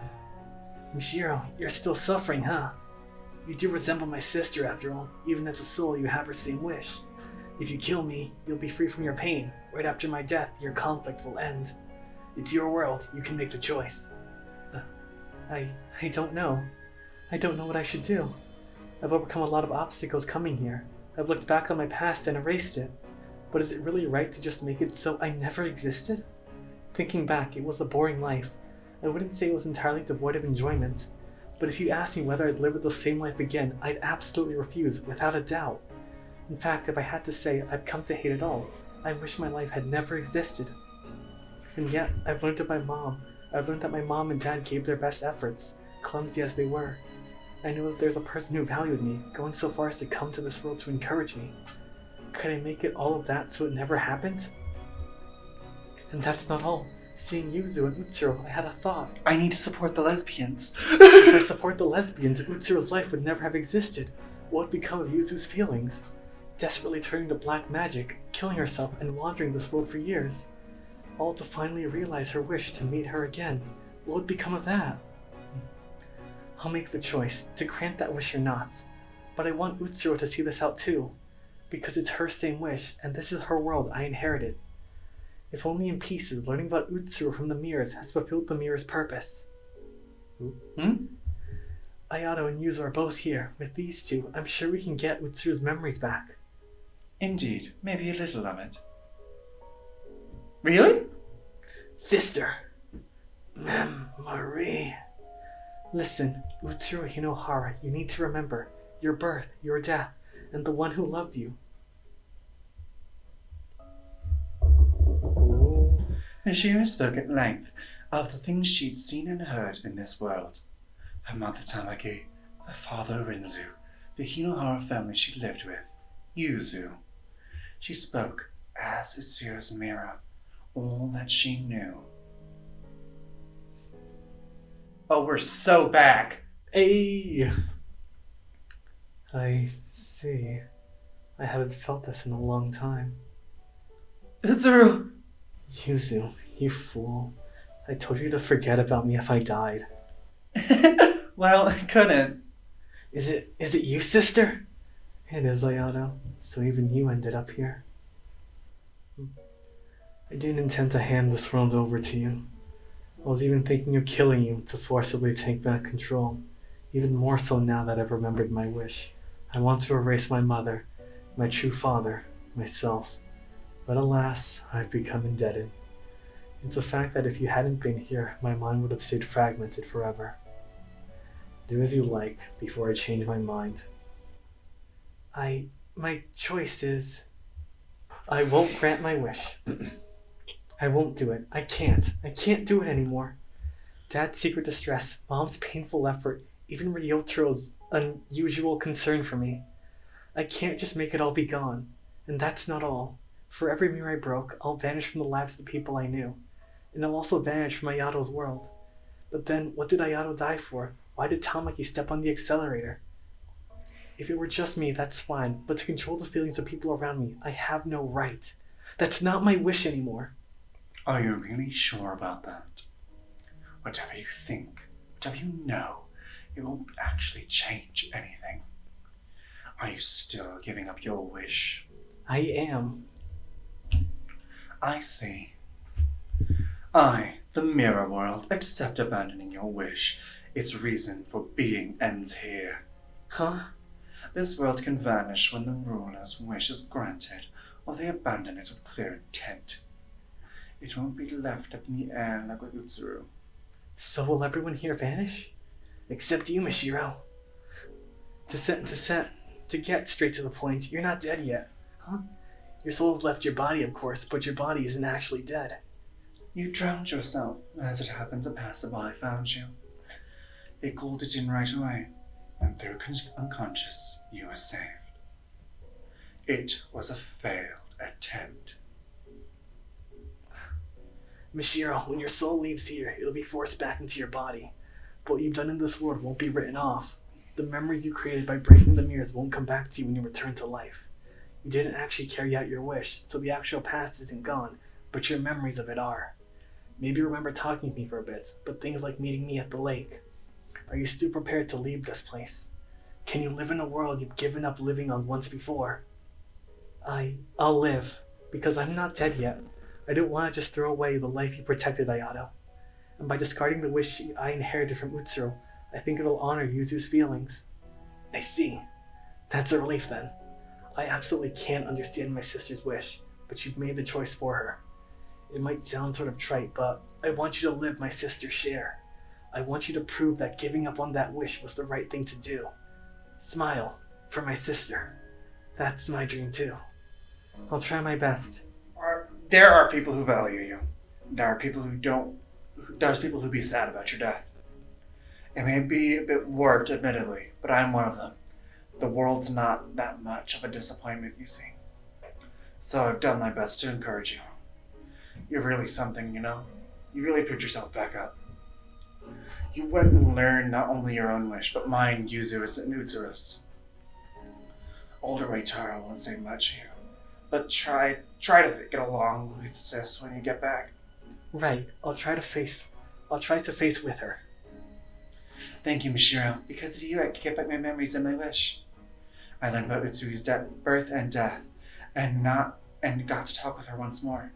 Mishiro, you're still suffering, huh? You do resemble my sister after all. Even as a soul, you have her same wish. If you kill me, you'll be free from your pain. Right after my death, your conflict will end. It's your world. You can make the choice. I don't know. I don't know what I should do. I've overcome a lot of obstacles coming here. I've looked back on my past and erased it. But is it really right to just make it so I never existed? Thinking back, it was a boring life. I wouldn't say it was entirely devoid of enjoyment. But if you asked me whether I'd live with the same life again, I'd absolutely refuse, without a doubt. In fact, if I had to say, I've come to hate it all. I wish my life had never existed. And yet, I've learned that my mom and dad gave their best efforts, clumsy as they were. I know that there's a person who valued me, going so far as to come to this world to encourage me. Could I make it all of that so it never happened? And that's not all. Seeing Yuzu and Utsuro, I had a thought. I need to support the lesbians. If I support the lesbians, Utsuro's life would never have existed. What would become of Yuzu's feelings? Desperately turning to black magic, killing herself, and wandering this world for years. All to finally realize her wish to meet her again. What would become of that? I'll make the choice, to grant that wish or not. But I want Utsuro to see this out too. Because it's her same wish, and this is her world I inherited. If only in pieces, learning about Utsuro from the mirrors has fulfilled the mirror's purpose. Ayato and Yuzu are both here. With these two, I'm sure we can get Utsuro's memories back. Indeed, maybe a little of it. Really? Sister! Memory. Listen, Utsuro Hinohara, you need to remember your birth, your death, and the one who loved you. Nishiro spoke at length of the things she'd seen and heard in this world. Her mother Tamaki, her father Rinzu, the Hinohara family she lived with, Yuzu. She spoke as Utsuro's mirror, all that she knew. Oh, we're so back! Hey! I see. I haven't felt this in a long time. Utsuro! Yuzu, you fool. I told you to forget about me if I died. Well, I couldn't. Is it you, sister? It is, Ayato. So even you ended up here. I didn't intend to hand this world over to you. I was even thinking of killing you to forcibly take back control. Even more so now that I've remembered my wish. I want to erase my mother, my true father, myself. But alas, I've become indebted. It's a fact that if you hadn't been here, my mind would have stayed fragmented forever. Do as you like before I change my mind. My choice is... I won't grant my wish. I won't do it. I can't do it anymore. Dad's secret distress, Mom's painful effort, even Ryotaro's unusual concern for me. I can't just make it all be gone. And that's not all. For every mirror I broke, I'll vanish from the lives of the people I knew. And I'll also vanish from Ayato's world. But then, what did Ayato die for? Why did Tamaki step on the accelerator? If it were just me, that's fine, but to control the feelings of people around me, I have no right. That's not my wish anymore. Are you really sure about that? Whatever you think, whatever you know, it won't actually change anything. Are you still giving up your wish? I am. I see. I, the mirror world, accept abandoning your wish. Its reason for being ends here. Huh? This world can vanish when the ruler's wish is granted, or they abandon it with clear intent. It won't be left up in the air like with Utsuro. So will everyone here vanish? Except you, Mishiro. To get straight to the point, you're not dead yet. Huh? Your soul's left your body, of course, but your body isn't actually dead. You drowned yourself. As it happens, a passerby found you. They called it in right away, and through unconscious, you were saved. It was a failed attempt. Mishiro, when your soul leaves here, it'll be forced back into your body. But what you've done in this world won't be written off. The memories you created by breaking the mirrors won't come back to you when you return to life. You didn't actually carry out your wish, so the actual past isn't gone, but your memories of it are. Maybe you remember talking to me for a bit, but things like meeting me at the lake. Are you still prepared to leave this place? Can you live in a world you've given up living on once before? I'll live, because I'm not dead yet. I don't want to just throw away the life you protected, Ayato. And by discarding the wish I inherited from Utsuro, I think it'll honor Yuzu's feelings. I see. That's a relief then. I absolutely can't understand my sister's wish, but you've made the choice for her. It might sound sort of trite, but I want you to live my sister's share. I want you to prove that giving up on that wish was the right thing to do. Smile for my sister. That's my dream too. I'll try my best. There are people who value you. There are people who don't. There's people who be sad about your death. It may be a bit warped, admittedly, but I'm one of them. The world's not that much of a disappointment, you see. So I've done my best to encourage you. You're really something, you know? You really picked yourself back up. You went and learned not only your own wish, but mine, Yuzu's and Utsuru's. Older Waitara won't say much here, but try to get along with Sis when you get back. Right, I'll try to face with her. Thank you, Mishiro. Because of you, I can get back my memories and my wish. I learned about Utsuru's birth and death, and got to talk with her once more.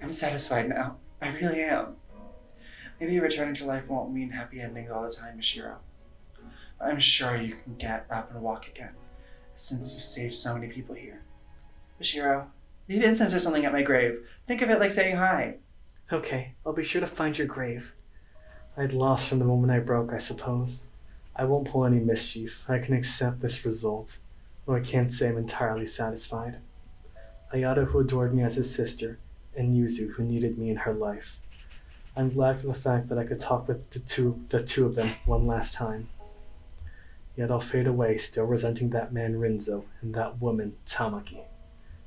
I'm satisfied now. I really am. Maybe returning to life won't mean happy endings all the time, Mishiro. I'm sure you can get up and walk again, since you've saved so many people here. Mishiro, leave incense or something at my grave. Think of it like saying hi. Okay, I'll be sure to find your grave. I'd lost from the moment I broke, I suppose. I won't pull any mischief. I can accept this result, though I can't say I'm entirely satisfied. Ayato, who adored me as his sister, and Yuzu, who needed me in her life. I'm glad for the fact that I could talk with the two of them one last time. Yet I'll fade away, still resenting that man Rinzo and that woman Tamaki.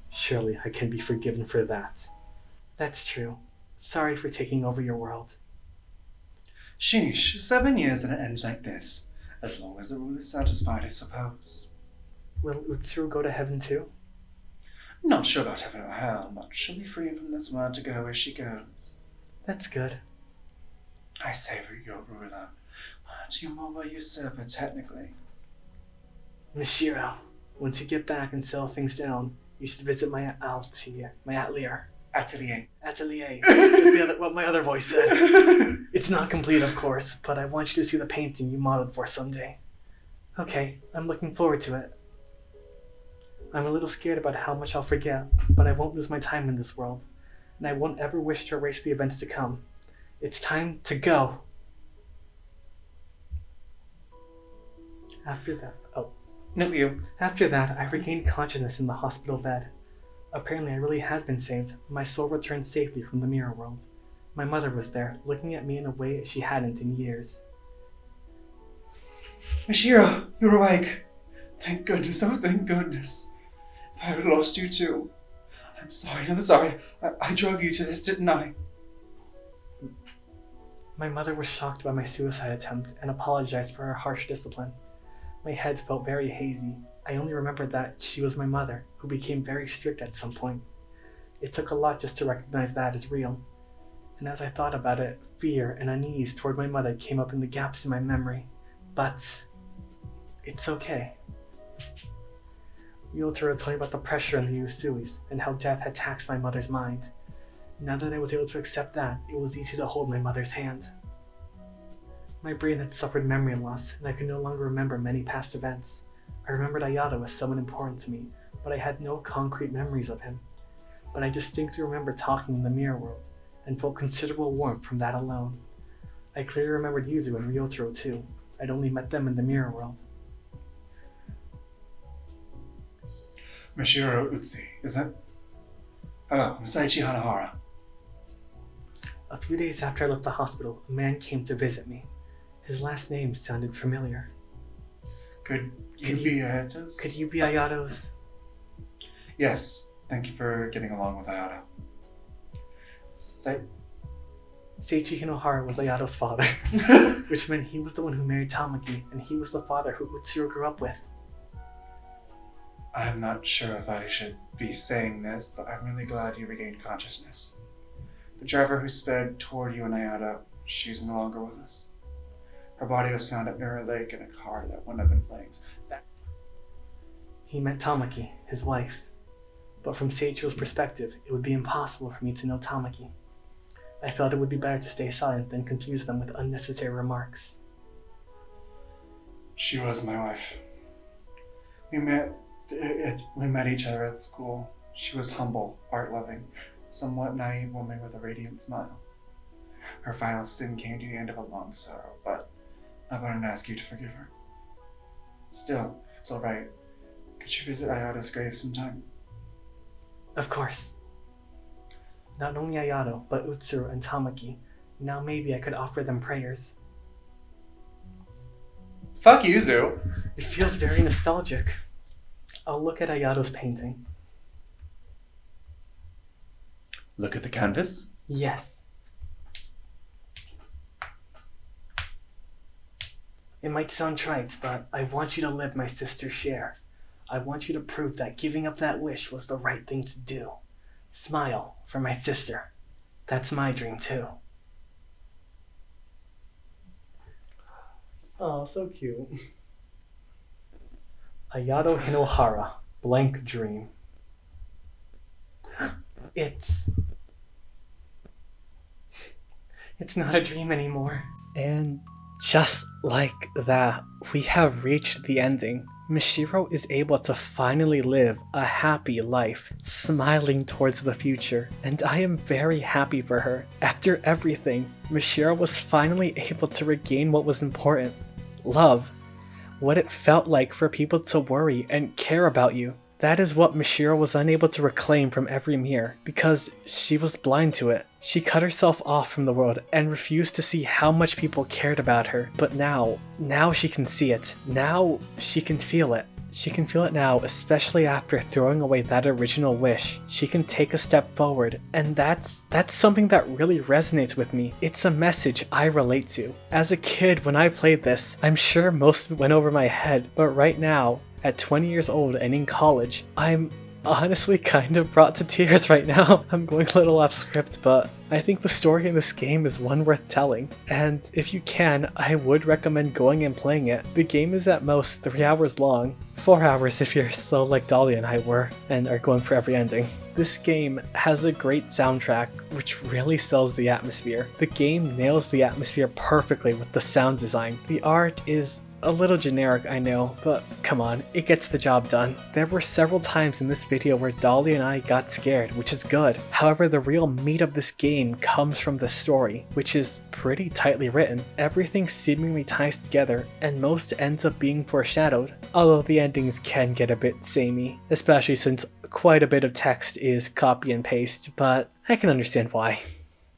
Surely I can be forgiven for that. That's true. Sorry for taking over your world. Sheesh, 7 years and it ends like this. As long as the ruler is satisfied, I suppose. Will Utsuru go to heaven too? Not sure about heaven or hell, but she'll be free from this world to go where she goes. That's good. I savor your ruler, but you're more of a usurper, technically. Mishiro, once you get back and settle things down, you should visit my atelier. Atelier. What my other voice said. It's not complete, of course, but I want you to see the painting you modeled for someday. Okay, I'm looking forward to it. I'm a little scared about how much I'll forget, but I won't lose my time in this world, and I won't ever wish to erase the events to come. It's time to go. After that, I regained consciousness in the hospital bed. Apparently, I really had been saved. My soul returned safely from the mirror world. My mother was there, looking at me in a way she hadn't in years. Mishiro, you're awake. Thank goodness, oh thank goodness. If I had lost you too. I'm sorry. I drove you to this, didn't I? My mother was shocked by my suicide attempt and apologized for her harsh discipline. My head felt very hazy. I only remembered that she was my mother, who became very strict at some point. It took a lot just to recognize that as real. And as I thought about it, fear and unease toward my mother came up in the gaps in my memory. But it's okay. Ryotaro told me about the pressure in the Usuis and how death had taxed my mother's mind. Now that I was able to accept that, it was easy to hold my mother's hand. My brain had suffered memory loss, and I could no longer remember many past events. I remembered Ayato as someone important to me, but I had no concrete memories of him. But I distinctly remember talking in the mirror world, and felt considerable warmth from that alone. I clearly remembered Yuzu and Ryotaro too. I'd only met them in the mirror world. Mishiro Utsi, is it? Hello, I'm Saichi Hanahara. A few days after I left the hospital, a man came to visit me. His last name sounded familiar. Could you be Ayato's? Could you be Ayato's? Yes, thank you for getting along with Ayato. Seiichi Hinohara was Ayato's father, which meant he was the one who married Tamaki, and he was the father who Utsuro grew up with. I'm not sure if I should be saying this, but I'm really glad you regained consciousness. The driver who sped toward you and Ayato, she's no longer with us. Her body was found at Mirror Lake in a car that went up in flames. He met Tamaki, his wife. But from Seiichiro's perspective, it would be impossible for me to know Tamaki. I felt it would be better to stay silent than confuse them with unnecessary remarks. She was my wife. We met each other at school. She was humble, art-loving, somewhat naive woman with a radiant smile. Her final sin came to the end of a long sorrow, but I wouldn't ask you to forgive her. Still, if it's alright, Could you visit Ayato's grave sometime? Of course. Not only Ayato, but Utsuru and Tamaki. Now maybe I could offer them prayers. Fuck you, Zoo. It feels very nostalgic. I'll look at Ayato's painting. Look at the canvas. Yes. It might sound trite, but I want you to live my sister's share. I want you to prove that giving up that wish was the right thing to do. Smile for my sister. That's my dream too. Oh, so cute. Ayato Hinohara, blank dream. It's not a dream anymore. And just like that, we have reached the ending. Mishiro is able to finally live a happy life, smiling towards the future, and I am very happy for her. After everything, Mishiro was finally able to regain what was important: love. What it felt like for people to worry and care about you. That is what Mishiro was unable to reclaim from every mirror, because she was blind to it. She cut herself off from the world and refused to see how much people cared about her. But now she can see it. Now she can feel it. She can feel it now, especially after throwing away that original wish. She can take a step forward, and that's something that really resonates with me. It's a message I relate to. As a kid, when I played this, I'm sure most of it went over my head, but right now, at 20 years old and in college, I'm honestly kind of brought to tears right now. I'm going a little off script, but I think the story in this game is one worth telling. And if you can, I would recommend going and playing it. The game is at most 3 hours long, 4 hours if you're slow like Dolly and I were, and are going for every ending. This game has a great soundtrack, which really sells the atmosphere. The game nails the atmosphere perfectly with the sound design. The art is a little generic, I know, but come on, it gets the job done. There were several times in this video where Dolly and I got scared, which is good. However, the real meat of this game comes from the story, which is pretty tightly written. Everything seemingly ties together, and most ends up being foreshadowed, although the endings can get a bit samey, especially since quite a bit of text is copy and paste, but I can understand why.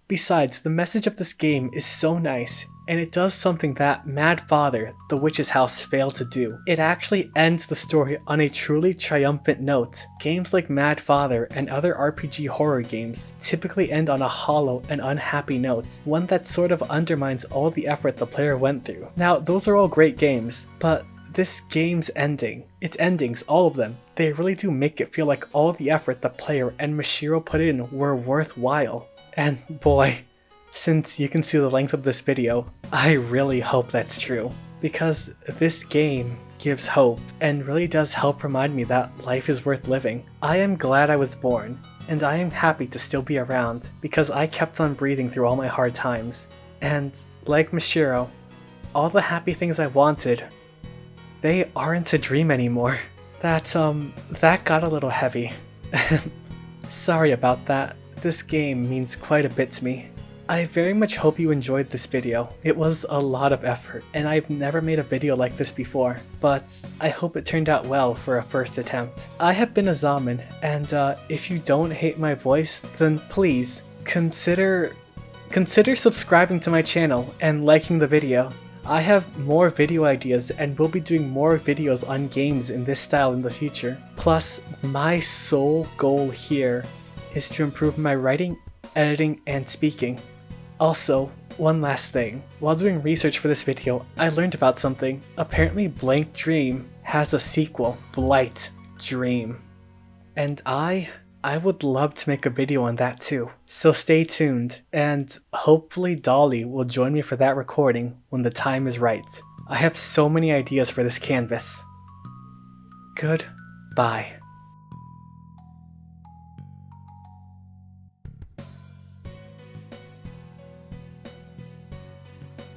Besides, the message of this game is so nice, and it does something that Mad Father, the witch's house, failed to do. It actually ends the story on a truly triumphant note. Games like Mad Father and other RPG horror games typically end on a hollow and unhappy note, one that sort of undermines all the effort the player went through. Now, those are all great games, but this game's ending, its endings, all of them, they really do make it feel like all the effort the player and Mishiro put in were worthwhile. And boy, since you can see the length of this video, I really hope that's true. Because this game gives hope and really does help remind me that life is worth living. I am glad I was born, and I am happy to still be around because I kept on breathing through all my hard times. And like Mishiro, all the happy things I wanted, they aren't a dream anymore. That got a little heavy. Sorry about that. This game means quite a bit to me. I very much hope you enjoyed this video. It was a lot of effort, and I've never made a video like this before, but I hope it turned out well for a first attempt. I have been a Zamen, and if you don't hate my voice, then please consider subscribing to my channel and liking the video. I have more video ideas and will be doing more videos on games in this style in the future. Plus, my sole goal here is to improve my writing, editing, and speaking. Also, one last thing. While doing research for this video, I learned about something. Apparently Blank Dream has a sequel, Blight Dream. And I would love to make a video on that too. So stay tuned, and hopefully Dolly will join me for that recording when the time is right. I have so many ideas for this canvas. Goodbye.